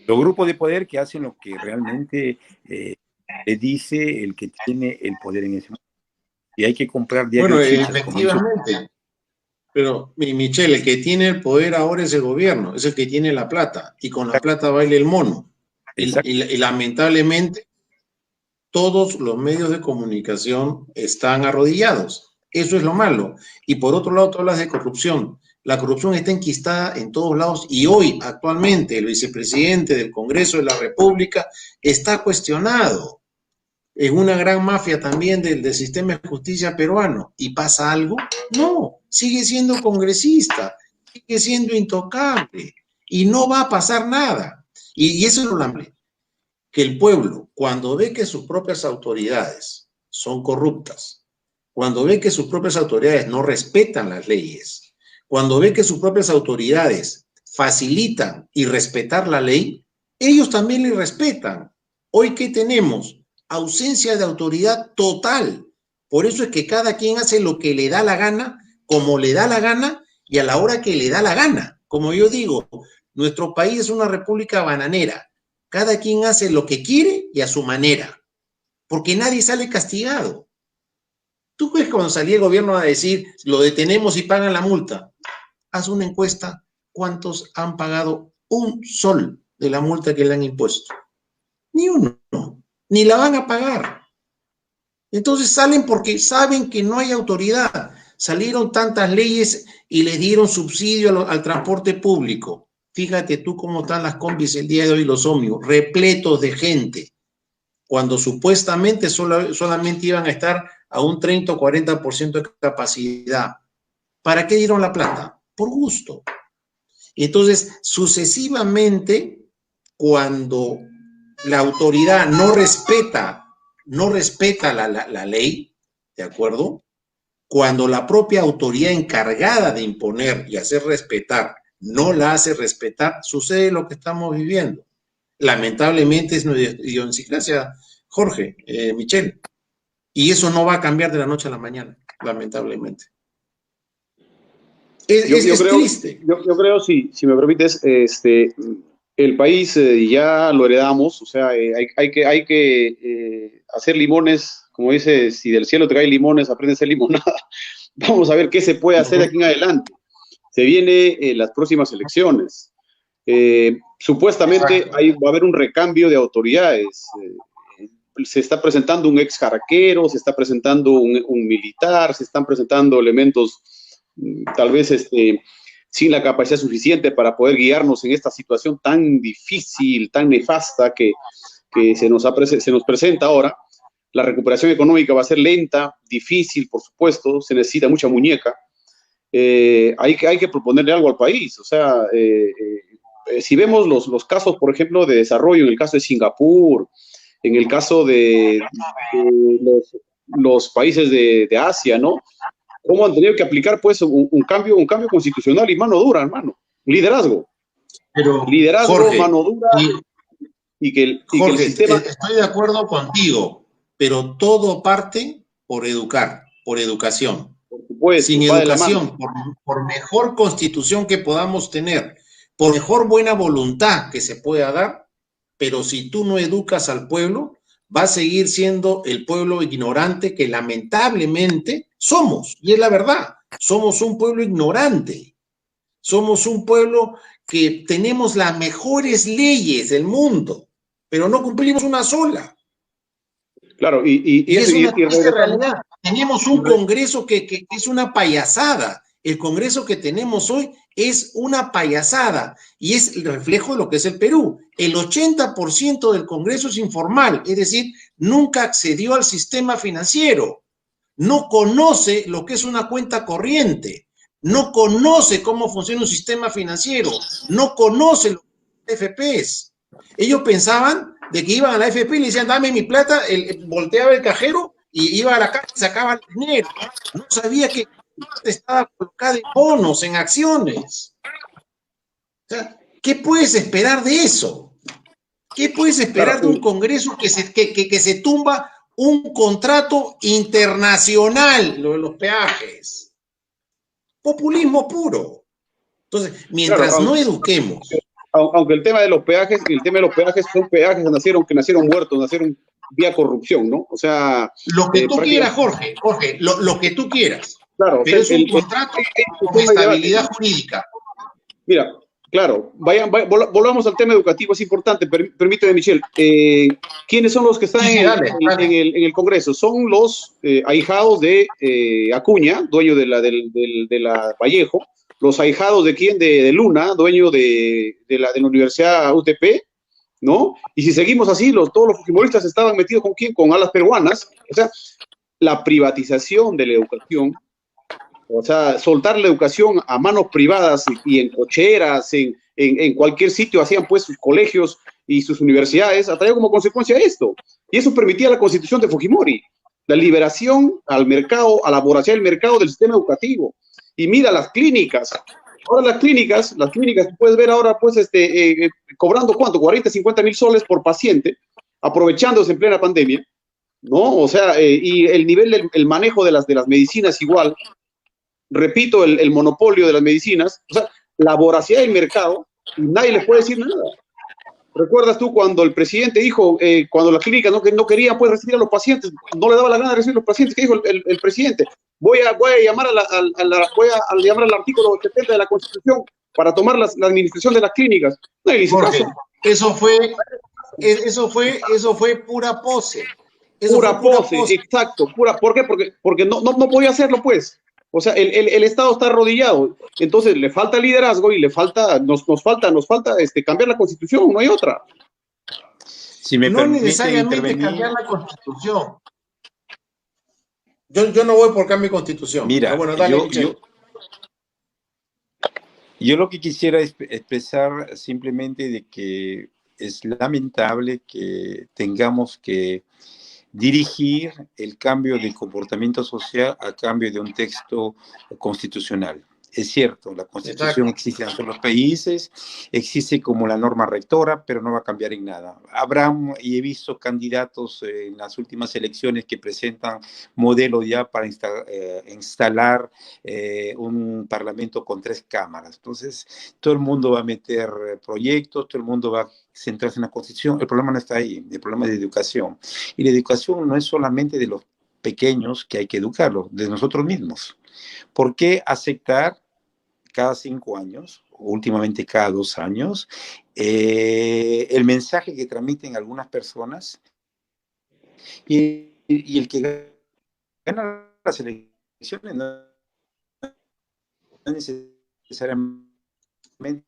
B: Los grupos de poder que hacen lo que realmente le dice el que tiene el poder en ese momento. Y hay que comprar diario.
A: Bueno, efectivamente. Pero, Michelle, el que tiene el poder ahora es el gobierno, es el que tiene la plata. Y con la plata baila el mono. Y lamentablemente, todos los medios de comunicación están arrodillados. Eso es lo malo. Y por otro lado, tú hablas de corrupción. La corrupción está enquistada en todos lados y hoy, actualmente, el vicepresidente del Congreso de la República está cuestionado. Es una gran mafia también del sistema de justicia peruano. ¿Y pasa algo? No, sigue siendo congresista, sigue siendo intocable y no va a pasar nada. Y eso es lo lamentable, que el pueblo, cuando ve que sus propias autoridades son corruptas, cuando ve que sus propias autoridades no respetan las leyes, cuando ve que sus propias autoridades facilitan y respetar la ley, ellos también le respetan. Hoy, ¿qué tenemos? Ausencia de autoridad total. Por eso es que cada quien hace lo que le da la gana, como le da la gana y a la hora que le da la gana. Como yo digo, nuestro país es una república bananera. Cada quien hace lo que quiere y a su manera, porque nadie sale castigado. ¿Tú crees que cuando salía el gobierno a decir, lo detenemos y pagan la multa? Haz una encuesta, ¿cuántos han pagado un sol de la multa que le han impuesto? Ni uno. Ni la van a pagar. Entonces salen porque saben que no hay autoridad. Salieron tantas leyes y les dieron subsidio al transporte público. Fíjate tú cómo están las combis el día de hoy, los ómnibus, repletos de gente, cuando supuestamente solamente iban a estar a un 30 o 40% de capacidad. ¿Para qué dieron la plata? Por gusto. Entonces, sucesivamente, cuando la autoridad no respeta la ley, ¿de acuerdo? Cuando la propia autoridad encargada de imponer y hacer respetar no la hace respetar, sucede lo que estamos viviendo. Lamentablemente es nuestra idiosincrasia, Jorge, Michelle, y eso no va a cambiar de la noche a la mañana, lamentablemente. Es triste.
C: Yo creo, si me permites, el país ya lo heredamos, o sea, hay que hacer limones, como dice, si del cielo te caen limones, aprende a hacer limonada. Vamos a ver qué se puede hacer de aquí en adelante. Se vienen las próximas elecciones. Supuestamente va a haber un recambio de autoridades. Se está presentando un ex jaraquero, se está presentando un militar, se están presentando elementos tal vez sin la capacidad suficiente para poder guiarnos en esta situación tan difícil, tan nefasta que se nos presenta ahora. La recuperación económica va a ser lenta, difícil, por supuesto, se necesita mucha muñeca. Hay que proponerle algo al país. O sea, si vemos los casos, por ejemplo, de desarrollo, en el caso de Singapur, en el caso de los países de Asia, ¿no? ¿Cómo han tenido que aplicar, pues, un cambio constitucional y mano dura, hermano? Liderazgo.
A: Pero,
C: liderazgo,
A: Jorge,
C: mano dura y que el sistema...
A: Estoy de acuerdo contigo, pero todo parte por educar, por educación.
C: Por supuesto,
A: sin educación, por mejor constitución que podamos tener, por mejor buena voluntad que se pueda dar, pero si tú no educas al pueblo, va a seguir siendo el pueblo ignorante que lamentablemente somos, y es la verdad, somos un pueblo ignorante, somos un pueblo que tenemos las mejores leyes del mundo, pero no cumplimos una sola.
C: Claro,
A: y es una triste realidad. Tenemos un Congreso que es una payasada. El Congreso que tenemos hoy es una payasada y es el reflejo de lo que es el Perú. El 80% del Congreso es informal, es decir, nunca accedió al sistema financiero, no conoce lo que es una cuenta corriente, no conoce cómo funciona un sistema financiero, no conoce los FPs. Ellos pensaban de que iban a la AFP y le decían, dame mi plata, volteaba el cajero y iba a la caja y sacaba el dinero. No sabía que estaba colocada en bonos, en acciones. O sea, ¿qué puedes esperar de eso? ¿Qué puedes esperar de un Congreso que se tumba un contrato internacional, lo de los peajes? Populismo puro. Entonces, mientras no eduquemos.
C: Aunque el tema de los peajes, son peajes que nacieron muertos, nacieron vía corrupción, ¿no? O sea...
A: Lo que tú quieras, Jorge, lo que tú quieras.
C: Claro,
A: pero es un contrato con estabilidad jurídica.
C: Mira, claro, volvamos al tema educativo, es importante, permíteme, Michelle. ¿Quiénes son los que están en el Congreso? Son los ahijados de Acuña, dueño de la Vallejo, los ahijados de quién, de Luna, dueño de la Universidad UTP, ¿no? Y si seguimos así, todos los fujimoristas estaban metidos ¿con quién? Con alas peruanas. O sea, la privatización de la educación, o sea, soltar la educación a manos privadas y en cocheras, en cualquier sitio hacían pues sus colegios y sus universidades, ha traído como consecuencia esto. Y eso permitía la constitución de Fujimori, la liberación al mercado, a la voracidad del mercado del sistema educativo. Y mira las clínicas. Ahora las clínicas, puedes ver ahora pues cobrando ¿cuánto? 40, 50 mil soles por paciente, aprovechándose en plena pandemia, ¿no? O sea, y el nivel del manejo de las medicinas igual. Repito, el monopolio de las medicinas, o sea, la voracidad del mercado, y nadie les puede decir nada. ¿Recuerdas tú cuando el presidente dijo, cuando las clínicas no querían pues, recibir a los pacientes, no le daba la gana de recibir a los pacientes? ¿Qué dijo el presidente? Voy a llamar llamar al artículo 70 de la Constitución para tomar la administración de las clínicas. No hay
A: Jorge, eso fue pura pose.
C: Pura pose, exacto. ¿Por qué? Porque no podía hacerlo, pues. O sea, el Estado está arrodillado, entonces le falta liderazgo y nos falta cambiar la Constitución, no hay otra.
B: Si me
A: no necesariamente cambiar la Constitución. Yo no voy por cambio de Constitución.
B: Mira,
A: bueno, dale,
B: yo lo que quisiera expresar simplemente de que es lamentable que tengamos que dirigir el cambio de comportamiento social a cambio de un texto constitucional. Es cierto, la Constitución
A: Exacto.
B: existe en todos los países, existe como la norma rectora, pero no va a cambiar en nada. Y he visto candidatos en las últimas elecciones que presentan modelos ya para instalar un parlamento con 3 cámaras. Entonces, todo el mundo va a meter proyectos, todo el mundo va a centrarse en la Constitución. El problema no está ahí, el problema es de educación. Y la educación no es solamente de los pequeños que hay que educarlos, de nosotros mismos. ¿Por qué aceptar cada 5 años, últimamente cada 2 años, el mensaje que transmiten algunas personas y el que gana las elecciones no es necesariamente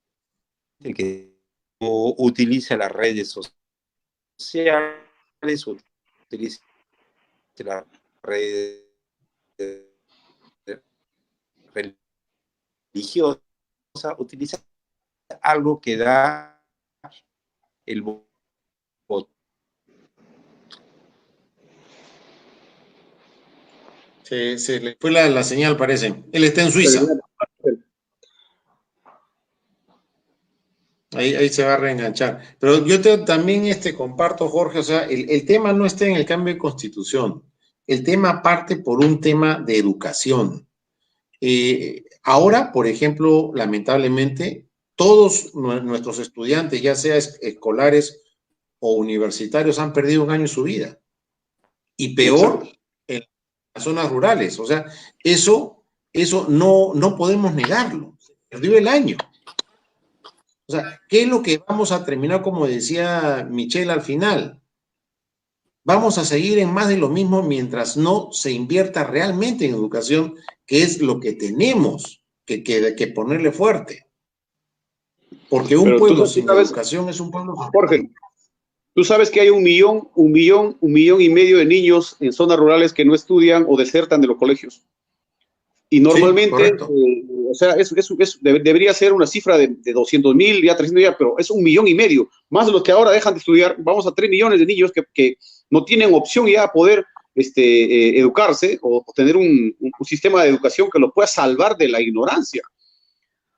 B: el que utiliza las redes sociales, utiliza las redes religiosas, utiliza algo que da el voto.
A: Se le fue la señal, parece. Él está en Suiza. Ahí se va a reenganchar. Pero yo también comparto, Jorge, o sea, el tema no está en el cambio de constitución. El tema parte por un tema de educación. Ahora, por ejemplo, lamentablemente, todos nuestros estudiantes, ya sea escolares o universitarios, han perdido un año en su vida. Y peor en las zonas rurales. O sea, eso no podemos negarlo. Se perdió el año. O sea, ¿qué es lo que vamos a terminar, como decía Michelle al final? Vamos a seguir en más de lo mismo mientras no se invierta realmente en educación, que es lo que tenemos que ponerle fuerte. Porque un pueblo sin educación es un pueblo...
C: Jorge, tú sabes que hay 1,5 millones de niños en zonas rurales que no estudian o desertan de los colegios. Y normalmente, o sea, debería ser una cifra de 200,000, ya 300 ya, pero es 1,5 millones, más de los que ahora dejan de estudiar. Vamos a 3 millones de niños que no tienen opción ya a poder educarse o tener un sistema de educación que los pueda salvar de la ignorancia.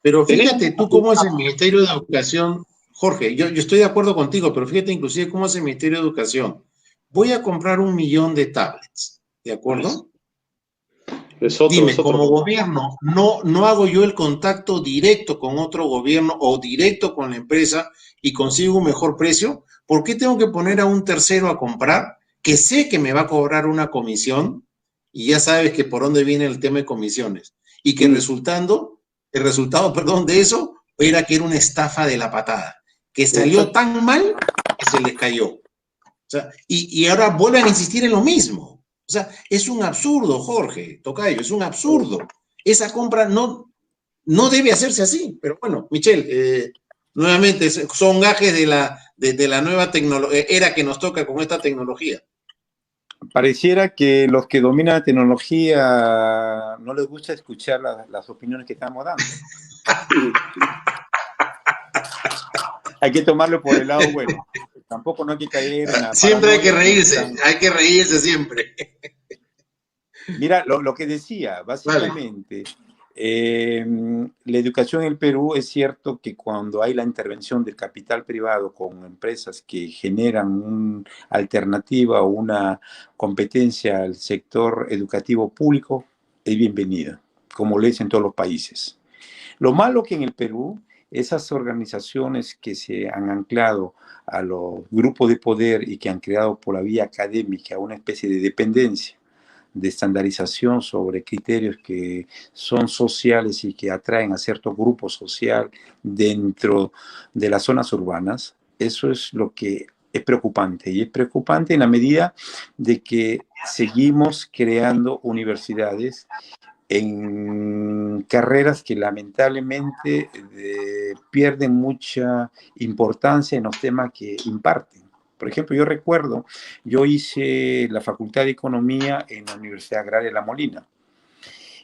A: Pero fíjate tú cómo es el Ministerio de Educación, Jorge, yo estoy de acuerdo contigo, pero fíjate inclusive cómo es el Ministerio de Educación. Voy a comprar 1 millón de tablets, ¿de acuerdo? Dime, como gobierno, no hago yo el contacto directo con otro gobierno o directo con la empresa y consigo un mejor precio. ¿Por qué tengo que poner a un tercero a comprar que sé que me va a cobrar una comisión? Y ya sabes que por dónde viene el tema de comisiones. Y que el resultado, de eso era que era una estafa de la patada, que salió tan mal que se les cayó. O sea, y ahora vuelven a insistir en lo mismo. O sea, es un absurdo, Jorge, tocayo, es un absurdo. Esa compra no debe hacerse así. Pero bueno, Michelle, nuevamente son gajes de la nueva era que nos toca con esta tecnología.
B: Pareciera que los que dominan la tecnología no les gusta escuchar las opiniones que estamos dando. Hay que tomarlo por el lado bueno. Tampoco no hay que caer en la
A: siempre hay que reírse siempre.
B: Mira, lo que decía, básicamente, la educación en el Perú es cierto que cuando hay la intervención del capital privado con empresas que generan una alternativa o una competencia al sector educativo público, es bienvenida, como lo es en todos los países. Lo malo que en el Perú, esas organizaciones que se han anclado a los grupos de poder y que han creado por la vía académica una especie de dependencia, de estandarización sobre criterios que son sociales y que atraen a cierto grupo social dentro de las zonas urbanas, eso es lo que es preocupante. Y es preocupante en la medida de que seguimos creando universidades en carreras que lamentablemente pierden mucha importancia en los temas que imparten. Por ejemplo, yo recuerdo, yo hice la Facultad de Economía en la Universidad Agraria de La Molina.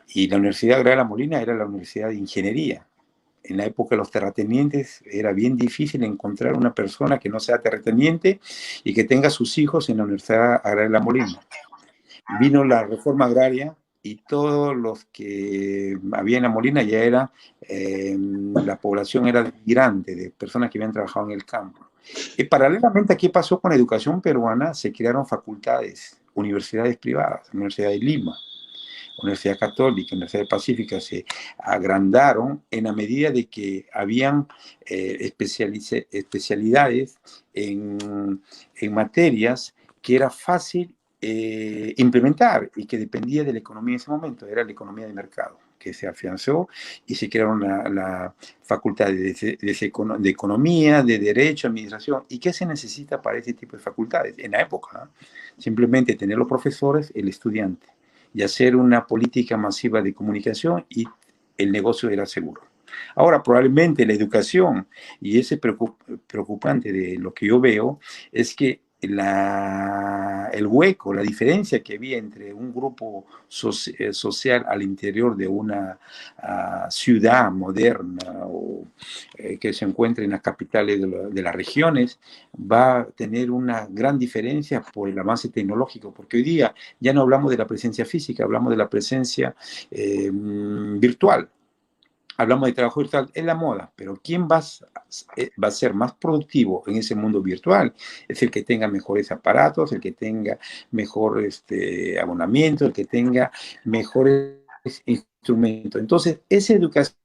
B: Y la Universidad Agraria de La Molina era la Universidad de Ingeniería. En la época de los terratenientes era bien difícil encontrar una persona que no sea terrateniente y que tenga sus hijos en la Universidad Agraria de La Molina. Vino la reforma agraria y todos los que había en La Molina ya era, la población era grande, de personas que habían trabajado en el campo. Y paralelamente, ¿qué pasó con la educación peruana? Se crearon facultades, universidades privadas, Universidad de Lima, Universidad Católica, Universidad Pacífica, se agrandaron en la medida de que habían especialidades en materias que era fácil implementar y que dependía de la economía en ese momento, era la economía de mercado, que se afianzó y se crearon la facultad de economía, de derecho, administración. ¿Y qué se necesita para ese tipo de facultades? En la época, simplemente tener los profesores, el estudiante, y hacer una política masiva de comunicación y el negocio era seguro. Ahora, probablemente la educación, y ese preocupante de lo que yo veo, es que el hueco, la diferencia que había entre un grupo social al interior de una ciudad moderna o que se encuentra en las capitales de las regiones, va a tener una gran diferencia por el avance tecnológico, porque hoy día ya no hablamos de la presencia física, hablamos de la presencia virtual. Hablamos de trabajo virtual, es la moda, pero ¿quién va a ser más productivo en ese mundo virtual? Es el que tenga mejores aparatos, el que tenga mejor abonamiento, el que tenga mejores instrumentos. Entonces, esa educación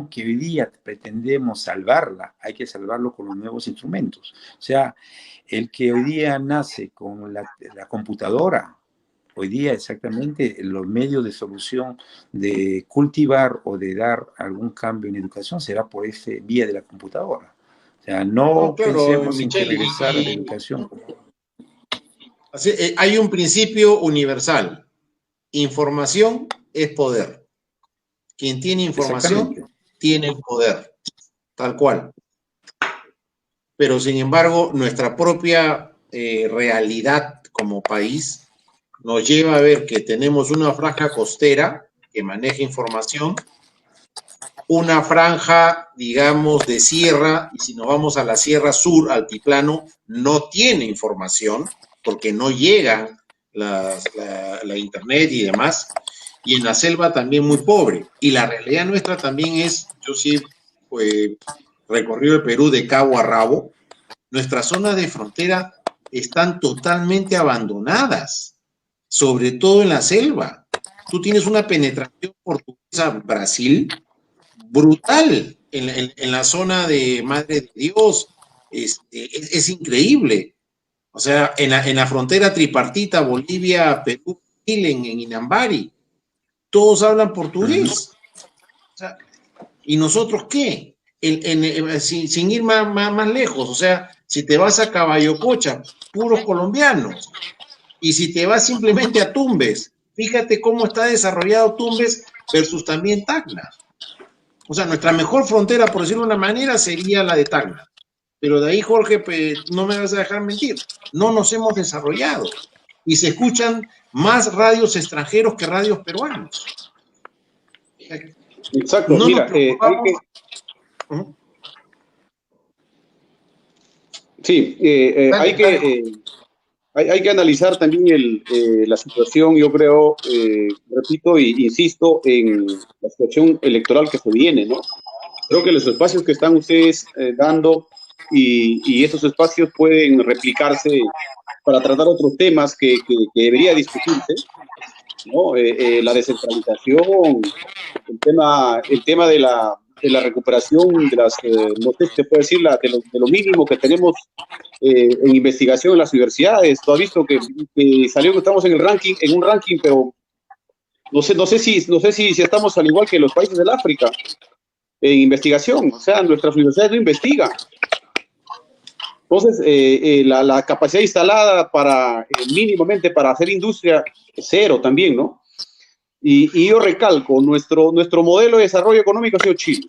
B: que hoy día pretendemos salvarla, hay que salvarlo con los nuevos instrumentos. O sea, el que hoy día nace con la computadora, hoy día exactamente los medios de solución de cultivar o de dar algún cambio en educación será por esa vía de la computadora. O sea, no
A: claro,
B: pensemos en que
A: Michelle,
B: regresar a la educación.
A: Así, hay un principio universal. Información es poder. Quien tiene información tiene el poder, tal cual. Pero sin embargo, nuestra propia realidad como país nos lleva a ver que tenemos una franja costera que maneja información, una franja, digamos, de sierra, y si nos vamos a la sierra sur, altiplano, no tiene información, porque no llega la internet y demás, y en la selva también muy pobre. Y la realidad nuestra también es, yo sí recorrido el Perú de cabo a rabo, nuestras zonas de frontera están totalmente abandonadas, sobre todo en la selva. Tú tienes una penetración portuguesa a Brasil brutal en la zona de Madre de Dios. Es increíble. O sea, en la frontera tripartita, Bolivia, Perú, Chile, en Inambari, todos hablan portugués. O sea, ¿y nosotros qué? Sin ir más lejos, o sea, si te vas a Caballococha, puros colombianos. Y si te vas simplemente a Tumbes, fíjate cómo está desarrollado Tumbes versus también Tacna. O sea, nuestra mejor frontera, por decirlo de una manera, sería la de Tacna. Pero de ahí, Jorge, pues, no me vas a dejar mentir, no nos hemos desarrollado. Y se escuchan más radios extranjeros que radios peruanos.
C: Exacto, no mira, hay que analizar también la situación, yo creo, repito e insisto, en la situación electoral que se viene, ¿no? Creo que los espacios que están ustedes dando y esos espacios pueden replicarse para tratar otros temas que debería discutirse, ¿no? La descentralización, el tema de la recuperación de las, no sé si se puede decir, de lo mínimo que tenemos en investigación en las universidades. Tú has visto que salió que estamos en un ranking, pero no sé si estamos al igual que los países del África en investigación. O sea, nuestras universidades no investigan. Entonces, la capacidad instalada para mínimamente para hacer industria es cero también, ¿no? Y yo recalco, nuestro modelo de desarrollo económico ha sido Chile.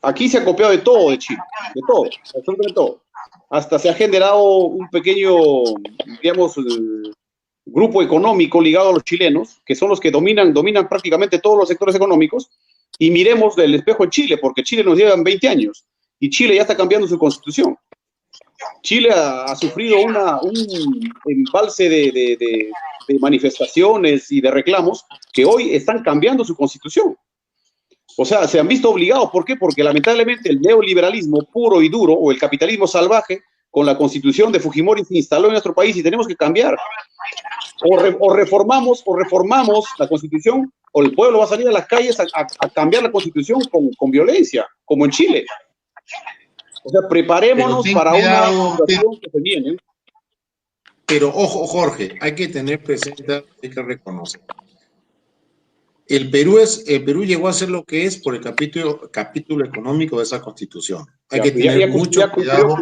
C: Aquí se ha copiado de todo de Chile, de todo, absolutamente todo. Hasta se ha generado un pequeño, digamos, grupo económico ligado a los chilenos, que son los que dominan prácticamente todos los sectores económicos, y miremos del espejo en Chile, porque Chile nos llevan 20 años, y Chile ya está cambiando su constitución. Chile ha sufrido un embalse de de manifestaciones y de reclamos que hoy están cambiando su constitución. O sea, se han visto obligados. ¿Por qué? Porque lamentablemente el neoliberalismo puro y duro o el capitalismo salvaje con la constitución de Fujimori se instaló en nuestro país y tenemos que cambiar. O reformamos la constitución o el pueblo va a salir a las calles a cambiar la constitución con violencia, como en Chile. O sea, preparémonos para una situación que se viene.
A: Pero ojo, Jorge, hay que tener presente, hay que reconocer. El Perú llegó a ser lo que es por el capítulo económico de esa constitución. Hay que tener mucho cuidado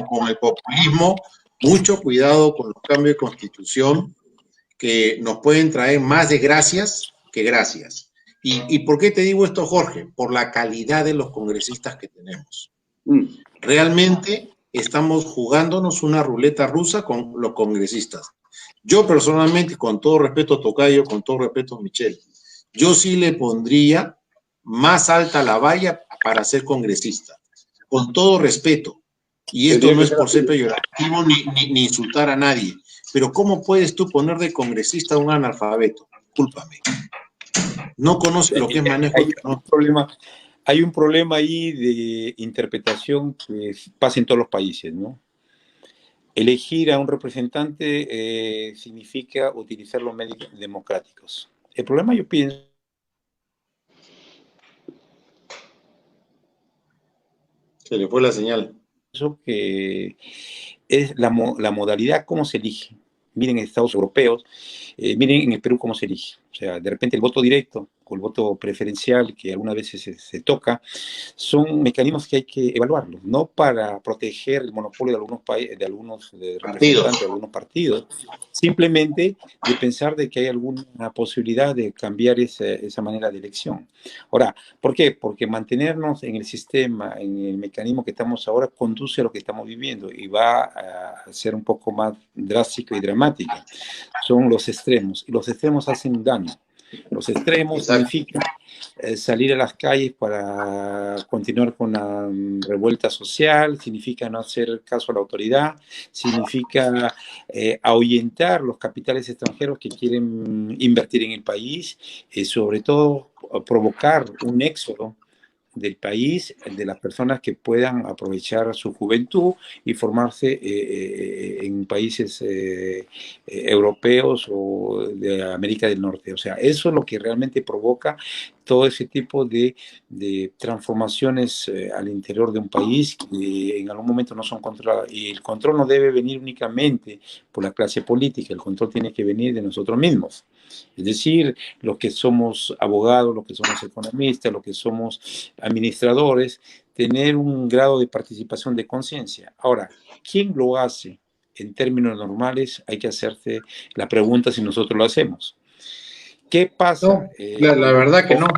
A: con el populismo, mucho cuidado con los cambios de constitución que nos pueden traer más desgracias que gracias. ¿Y por qué te digo esto, Jorge? Por la calidad de los congresistas que tenemos. Realmente estamos jugándonos una ruleta rusa con los congresistas. Yo personalmente, con todo respeto Tocayo, con todo respeto Michelle, yo sí le pondría más alta la valla para ser congresista, con todo respeto. Y esto no es por ser peyorativo ni insultar a nadie, pero ¿cómo puedes tú poner de congresista a un analfabeto? Discúlpame. No conoce lo que es manejo.
B: Hay un problema ahí de interpretación que pasa en todos los países, ¿no? Elegir a un representante significa utilizar los medios democráticos. El problema, yo pienso,
A: se le fue la señal.
B: Que es la modalidad cómo se elige. Miren en Estados europeos, miren en el Perú cómo se elige. O sea, de repente el voto directo o el voto preferencial, que algunas veces se toca, son mecanismos que hay que evaluarlos, no para proteger el monopolio de algunos representantes de algunos partidos, simplemente de pensar de que hay alguna posibilidad de cambiar esa manera de elección. Ahora, ¿por qué? Porque mantenernos en el sistema, en el mecanismo que estamos ahora, conduce a lo que estamos viviendo y va a ser un poco más drástico y dramático. Son los extremos, y los extremos hacen daño. Los extremos significan salir a las calles para continuar con la revuelta social, significa no hacer caso a la autoridad, significa ahuyentar los capitales extranjeros que quieren invertir en el país, sobre todo provocar un éxodo del país, de las personas que puedan aprovechar su juventud y formarse en países europeos o de América del Norte. O sea, eso es lo que realmente provoca todo ese tipo de transformaciones al interior de un país que en algún momento no son controladas. Y el control no debe venir únicamente por la clase política, el control tiene que venir de nosotros mismos. Es decir, los que somos abogados, los que somos economistas, los que somos administradores, tener un grado de participación de conciencia. Ahora, ¿quién lo hace? En términos normales, hay que hacerse la pregunta si nosotros lo hacemos. ¿Qué pasa?
A: No, la verdad que no.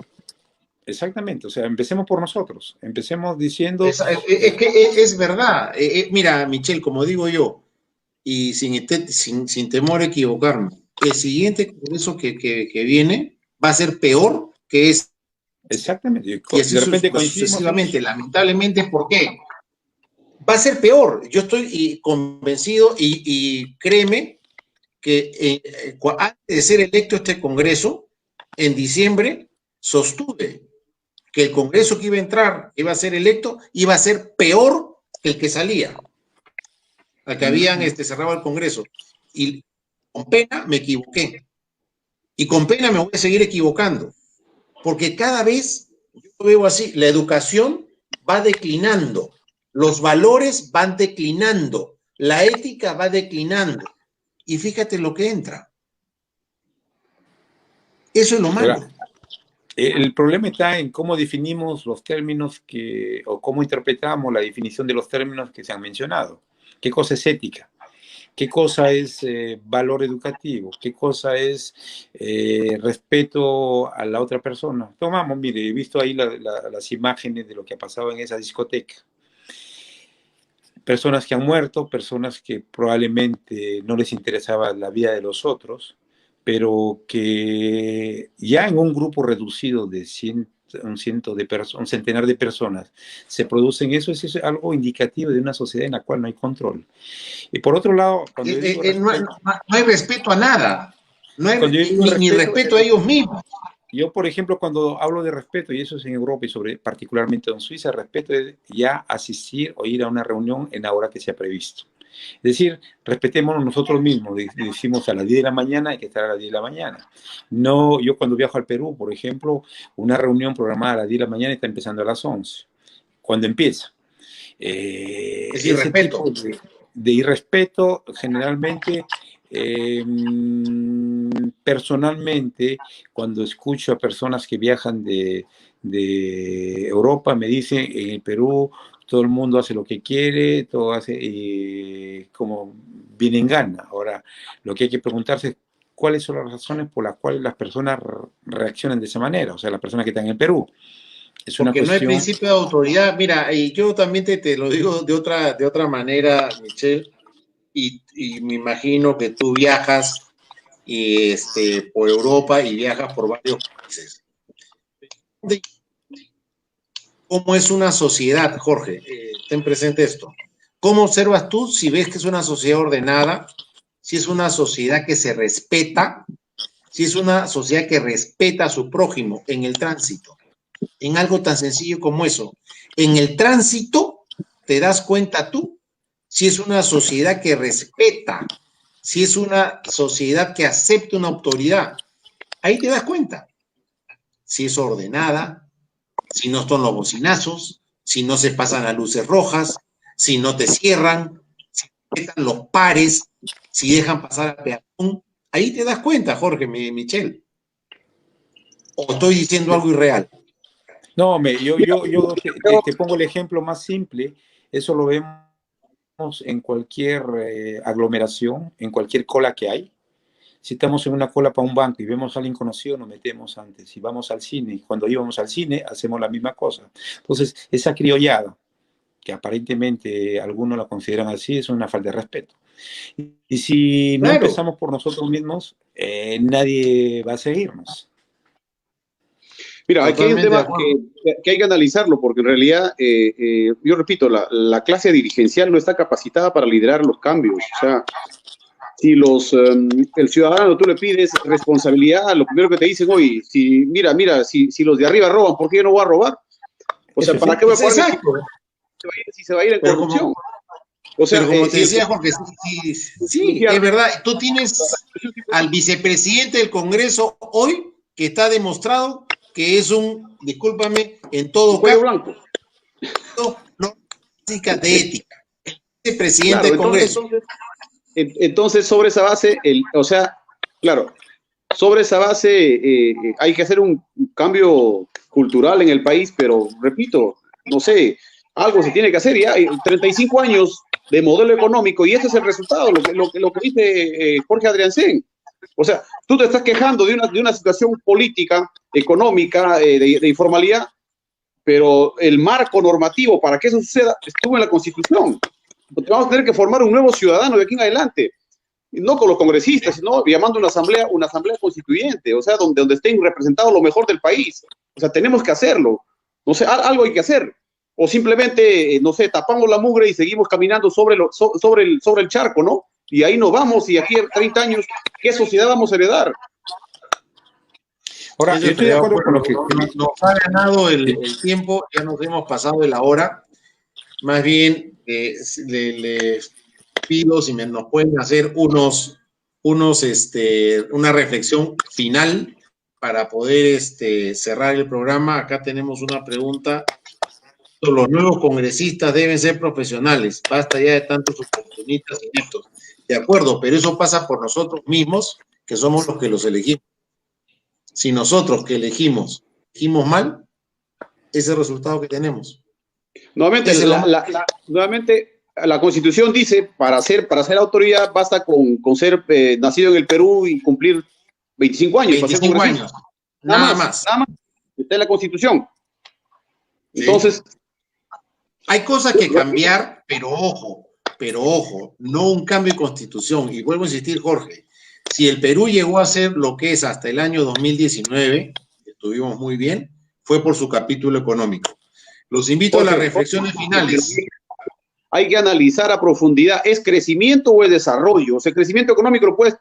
B: Exactamente, o sea, empecemos por nosotros, empecemos diciendo...
A: Es que es verdad. Mira, Michelle, como digo yo, y sin temor a equivocarme, el siguiente congreso que viene va a ser peor que este.
B: Exactamente.
A: Y así de repente sucesivamente, lamentablemente, ¿por qué? Va a ser peor. Yo estoy convencido y créeme que antes de ser electo este congreso, en diciembre, sostuve que el congreso que iba a entrar, iba a ser electo, iba a ser peor que el que salía, al que habían cerrado el congreso. Y con pena me equivoqué. Y con pena me voy a seguir equivocando. Porque cada vez, yo lo veo así, la educación va declinando, los valores van declinando, la ética va declinando. Y fíjate lo que entra. Eso es lo malo.
B: El problema está en cómo definimos los términos o cómo interpretamos la definición de los términos que se han mencionado. ¿Qué cosa es ética? ¿Qué cosa es valor educativo? ¿Qué cosa es respeto a la otra persona? Tomamos, mire, he visto ahí las imágenes de lo que ha pasado en esa discoteca. Personas que han muerto, personas que probablemente no les interesaba la vida de los otros, pero que ya en un grupo reducido de 100 un centenar de personas se producen eso, es algo indicativo de una sociedad en la cual no hay control. Y por otro lado, cuando yo digo respeto,
A: no hay respeto a nada, no hay, ni respeto a ellos mismos.
B: Yo, por ejemplo, cuando hablo de respeto, y eso es en Europa y particularmente en Suiza, respeto es ya asistir o ir a una reunión en la hora que se ha previsto. Es decir, respetémonos nosotros mismos. Decimos a las 10 de la mañana, hay que estar a las 10 de la mañana. No, yo cuando viajo al Perú, por ejemplo, una reunión programada a las 10 de la mañana está empezando a las 11. ¿Cuándo empieza?
A: Es irrespeto.
B: De irrespeto, generalmente, personalmente, cuando escucho a personas que viajan de Europa, me dicen, en el Perú todo el mundo hace lo que quiere, todo hace como viene en gana. Ahora, lo que hay que preguntarse es cuáles son las razones por las cuales las personas reaccionan de esa manera, o sea, las personas que están en el Perú. Es una
A: porque
B: cuestión...
A: no hay principio de autoridad. Mira, y yo también te lo digo de otra manera, Michelle, y me imagino que tú viajas por Europa y viajas por varios países. ¿Cómo es una sociedad, Jorge? Ten presente esto. ¿Cómo observas tú si ves que es una sociedad ordenada, si es una sociedad que se respeta, si es una sociedad que respeta a su prójimo en el tránsito? En algo tan sencillo como eso. En el tránsito te das cuenta tú si es una sociedad que respeta, si es una sociedad que acepta una autoridad. Ahí te das cuenta. Si es ordenada, si no son los bocinazos, si no se pasan las luces rojas, si no te cierran, si respetan los pares, si dejan pasar al peatón. Ahí te das cuenta, Jorge, Michelle. ¿O estoy diciendo algo irreal?
B: No, yo te pongo el ejemplo más simple. Eso lo vemos en cualquier aglomeración, en cualquier cola que hay. Si estamos en una cola para un banco y vemos a alguien conocido, nos metemos antes. Si vamos al cine, cuando íbamos al cine, hacemos la misma cosa. Entonces, esa criollada, que aparentemente algunos la consideran así, es una falta de respeto. Y si no empezamos por nosotros mismos, nadie va a seguirnos.
C: Mira, aquí hay un tema que hay que analizarlo, porque en realidad, yo repito, la clase dirigencial no está capacitada para liderar los cambios. O sea, si el ciudadano tú le pides responsabilidad, lo primero que te dicen, oye, mira, si los de arriba roban, ¿por qué yo no voy a robar? O sea, ¿para qué voy a poner si se va a ir en corrupción? O sea,
A: pero como te decía, Jorge, sí, es verdad. Tú tienes al vicepresidente del Congreso hoy que está demostrado que es discúlpame, en todo caso,
C: blanco.
A: No, básica de ética. El vicepresidente del Congreso.
C: Entonces, sobre esa base, sobre esa base hay que hacer un cambio cultural en el país, pero repito, no sé, algo se tiene que hacer. Ya hay 35 años de modelo económico y ese es el resultado, lo que dice Jorge Adriancén. O sea, tú te estás quejando de una situación política, económica, de informalidad, pero el marco normativo para que eso suceda estuvo en la Constitución. Vamos a tener que formar un nuevo ciudadano de aquí en adelante, no con los congresistas, sino llamando una asamblea constituyente, o sea, donde estén representados lo mejor del país. O sea, tenemos que hacerlo. No sé, algo hay que hacer. O simplemente, no sé, tapamos la mugre y seguimos caminando sobre el charco, ¿no? Y ahí nos vamos, y aquí a 30 años, ¿qué sociedad vamos a heredar?
B: Ahora, yo estoy de acuerdo con lo que...
A: Nos ha ganado el tiempo, ya nos hemos pasado de la hora. Más bien, les pido si nos pueden hacer una reflexión final para poder cerrar el programa. Acá tenemos una pregunta. Los nuevos congresistas deben ser profesionales. Basta ya de tantos oportunistas ineptos. De acuerdo, pero eso pasa por nosotros mismos, que somos los que los elegimos. Si nosotros que elegimos mal, ese es el resultado que tenemos.
C: Nuevamente, la Constitución dice, para ser autoridad basta con ser nacido en el Perú y cumplir 25 años.
A: 25 años. Nada más.
C: Está en la Constitución. Entonces...
A: Sí. Hay cosas que cambiar, pero ojo, no un cambio de Constitución. Y vuelvo a insistir, Jorge, si el Perú llegó a ser lo que es hasta el año 2019, estuvimos muy bien, fue por su capítulo económico. Los invito a las reflexiones finales.
C: Hay que analizar a profundidad, ¿es crecimiento o es desarrollo? O sea, el crecimiento económico lo puede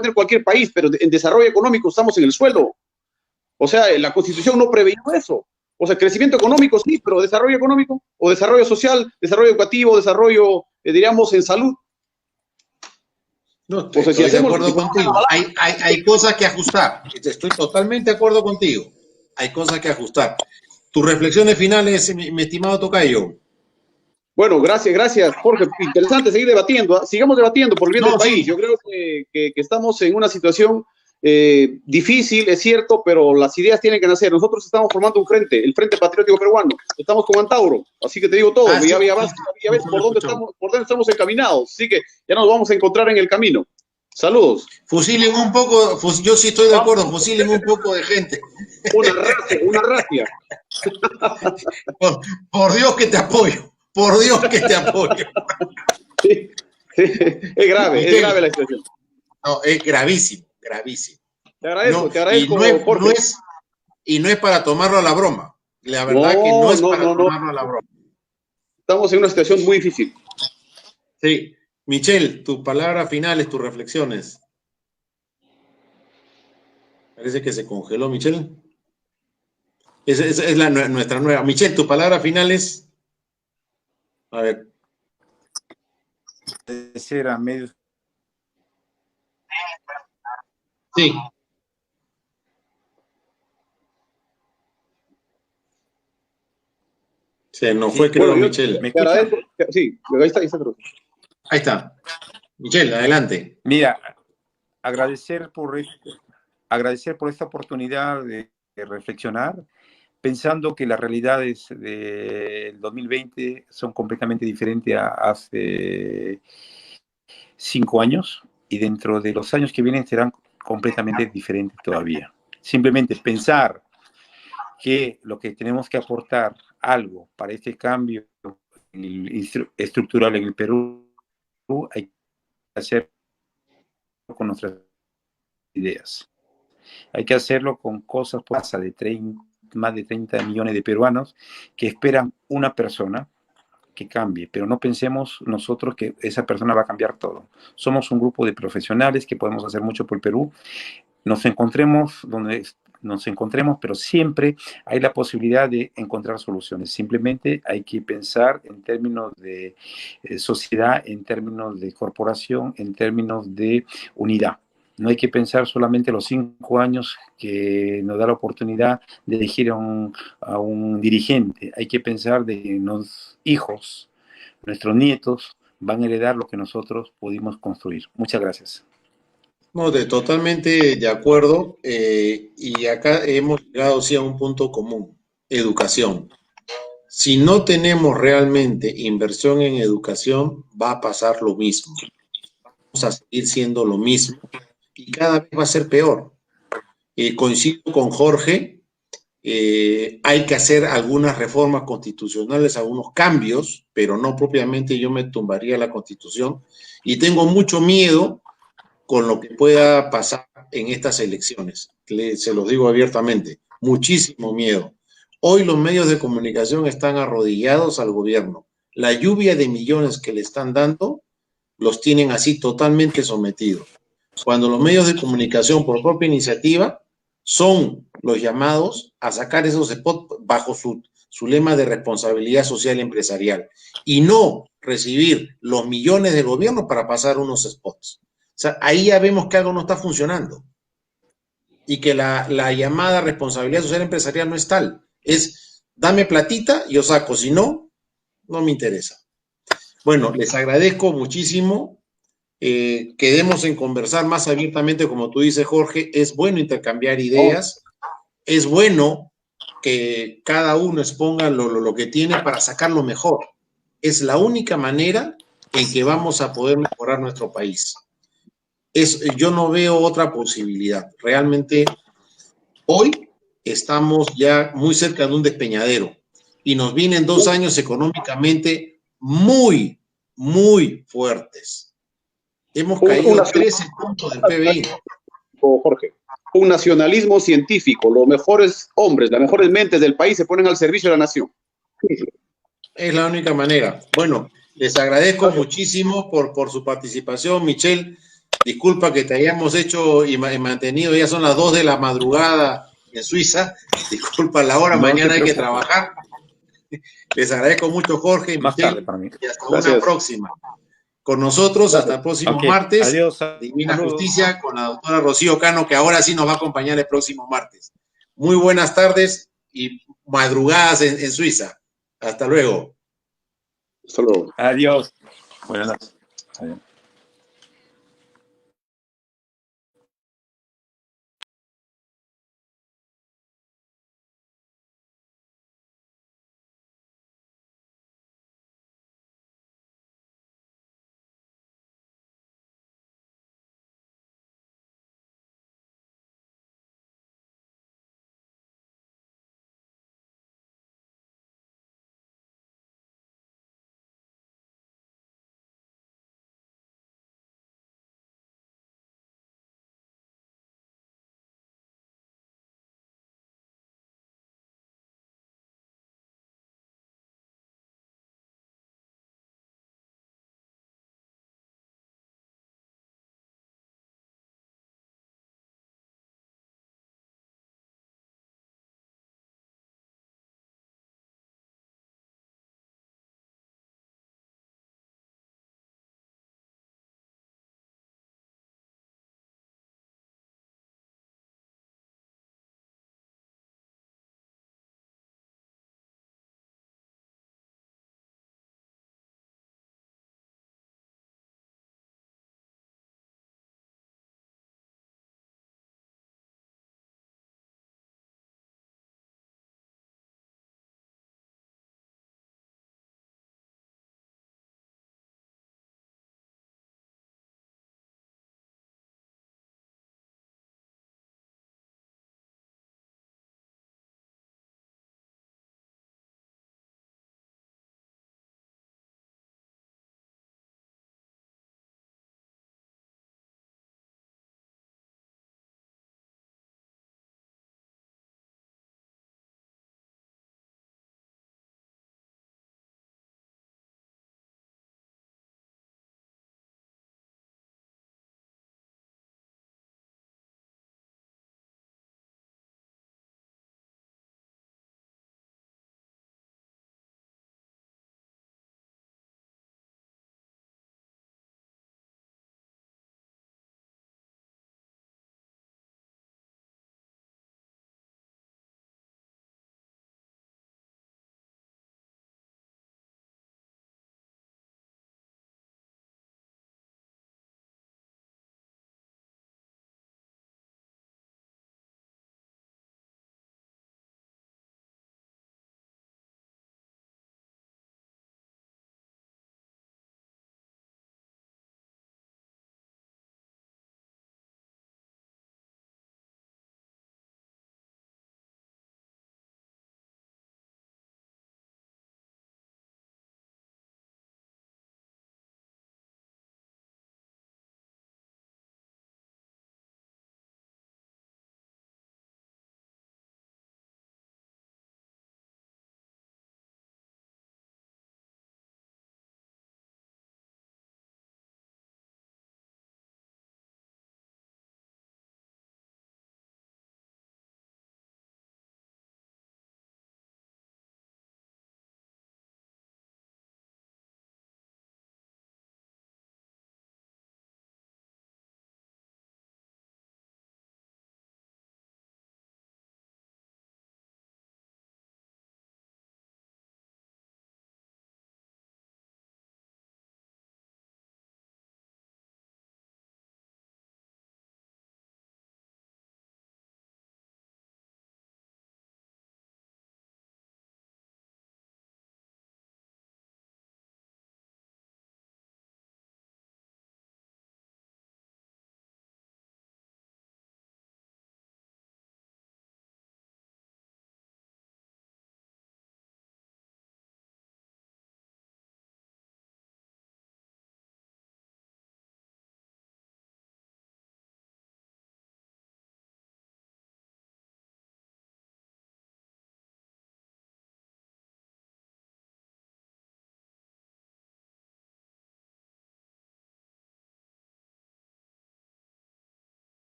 C: tener cualquier país, pero en desarrollo económico estamos en el suelo. O sea, la Constitución no preveía eso. O sea, crecimiento económico sí, pero desarrollo económico, o desarrollo social, desarrollo educativo, desarrollo, diríamos, en salud.
A: No, estoy de acuerdo contigo. Hay cosas que ajustar. Estoy totalmente de acuerdo contigo. Hay cosas que ajustar. Tus reflexiones finales, mi estimado tocayo.
C: Bueno, gracias, Jorge. Interesante seguir debatiendo. ¿Eh? Sigamos debatiendo por el bien del país. Sí. Yo creo que estamos en una situación difícil, es cierto, pero las ideas tienen que nacer. Nosotros estamos formando un frente, el Frente Patriótico Peruano. Estamos con Antauro, así que te digo todo. Ya ves por dónde estamos encaminados. Así que ya nos vamos a encontrar en el camino. Saludos.
A: Fusilen un poco, yo sí estoy de acuerdo, fusilen un poco de gente.
C: Una racia.
A: Por Dios que te apoyo. Por Dios que te apoyo.
C: Sí. Es grave la situación.
A: No, es gravísimo.
C: Te agradezco,
A: Jorge. No es para tomarlo a la broma. La verdad que no es para tomarlo a la broma.
C: Estamos en una situación muy difícil.
A: Sí. Michelle, tus palabras finales, tus reflexiones. Parece que se congeló, Michelle. Esa es nuestra nueva. Michelle, tus palabras finales. A ver.
B: Era medio.
A: Sí. Se nos fue, creo, Michelle.
C: ¿Me escuchan? Sí, ahí está.
A: Ahí está. Michelle, adelante.
B: Mira, agradecer por esta oportunidad de reflexionar, pensando que las realidades del 2020 son completamente diferentes a hace 5 años, y dentro de los años que vienen serán completamente diferentes todavía. Simplemente pensar que lo que tenemos que aportar algo para este cambio estructural en el Perú, hay que hacerlo con nuestras ideas. Hay que hacerlo con cosas por más de 30 millones de peruanos que esperan una persona que cambie, pero no pensemos nosotros que esa persona va a cambiar todo. Somos un grupo de profesionales que podemos hacer mucho por el Perú. Nos encontremos donde nos encontremos, pero siempre hay la posibilidad de encontrar soluciones. Simplemente hay que pensar en términos de sociedad, en términos de corporación, en términos de unidad. No hay que pensar solamente los 5 años que nos da la oportunidad de elegir a un dirigente. Hay que pensar de que los hijos, nuestros nietos, van a heredar lo que nosotros pudimos construir. Muchas gracias.
A: No, totalmente de acuerdo. Y acá hemos llegado sí a un punto común: educación. Si no tenemos realmente inversión en educación, va a pasar lo mismo. Vamos a seguir siendo lo mismo y cada vez va a ser peor. Coincido con Jorge, hay que hacer algunas reformas constitucionales, algunos cambios, pero no propiamente yo me tumbaría la Constitución, y tengo mucho miedo con lo que pueda pasar en estas elecciones. Se los digo abiertamente, muchísimo miedo. Hoy los medios de comunicación están arrodillados al gobierno. La lluvia de millones que le están dando los tienen así totalmente sometidos. Cuando los medios de comunicación por propia iniciativa son los llamados a sacar esos spots bajo su lema de responsabilidad social empresarial y no recibir los millones del gobierno para pasar unos spots. O sea, ahí ya vemos que algo no está funcionando y que la llamada responsabilidad social empresarial no es tal. Es, dame platita, yo saco, si no, no me interesa. Bueno, les agradezco muchísimo. Quedemos en conversar más abiertamente, como tú dices, Jorge. Es bueno intercambiar ideas. Es bueno que cada uno exponga lo que tiene para sacarlo mejor. Es la única manera en que vamos a poder mejorar nuestro país. Yo no veo otra posibilidad. Realmente, hoy estamos ya muy cerca de un despeñadero y nos vienen 2 años económicamente muy, muy fuertes. Hemos caído 13 puntos del PBI.
C: Jorge, un nacionalismo científico. Los mejores hombres, las mejores mentes del país se ponen al servicio de la nación.
A: Es la única manera. Bueno, les agradezco muchísimo por su participación, Michelle. Disculpa que te hayamos hecho y mantenido, ya son las 2 de la madrugada en Suiza. Disculpa la hora, mañana hay que trabajar. Les agradezco mucho, Jorge y
B: Más
A: Michelle,
B: tarde para mí.
A: y hasta
C: Gracias.
A: una próxima. Con nosotros hasta el próximo martes.
B: Adiós.
A: Divina
B: Saludos.
A: Justicia con la doctora Rocío Cano, que ahora sí nos va a acompañar el próximo martes. Muy buenas tardes y madrugadas en Suiza. Hasta luego.
C: Hasta luego.
B: Adiós. Buenas noches. Adiós.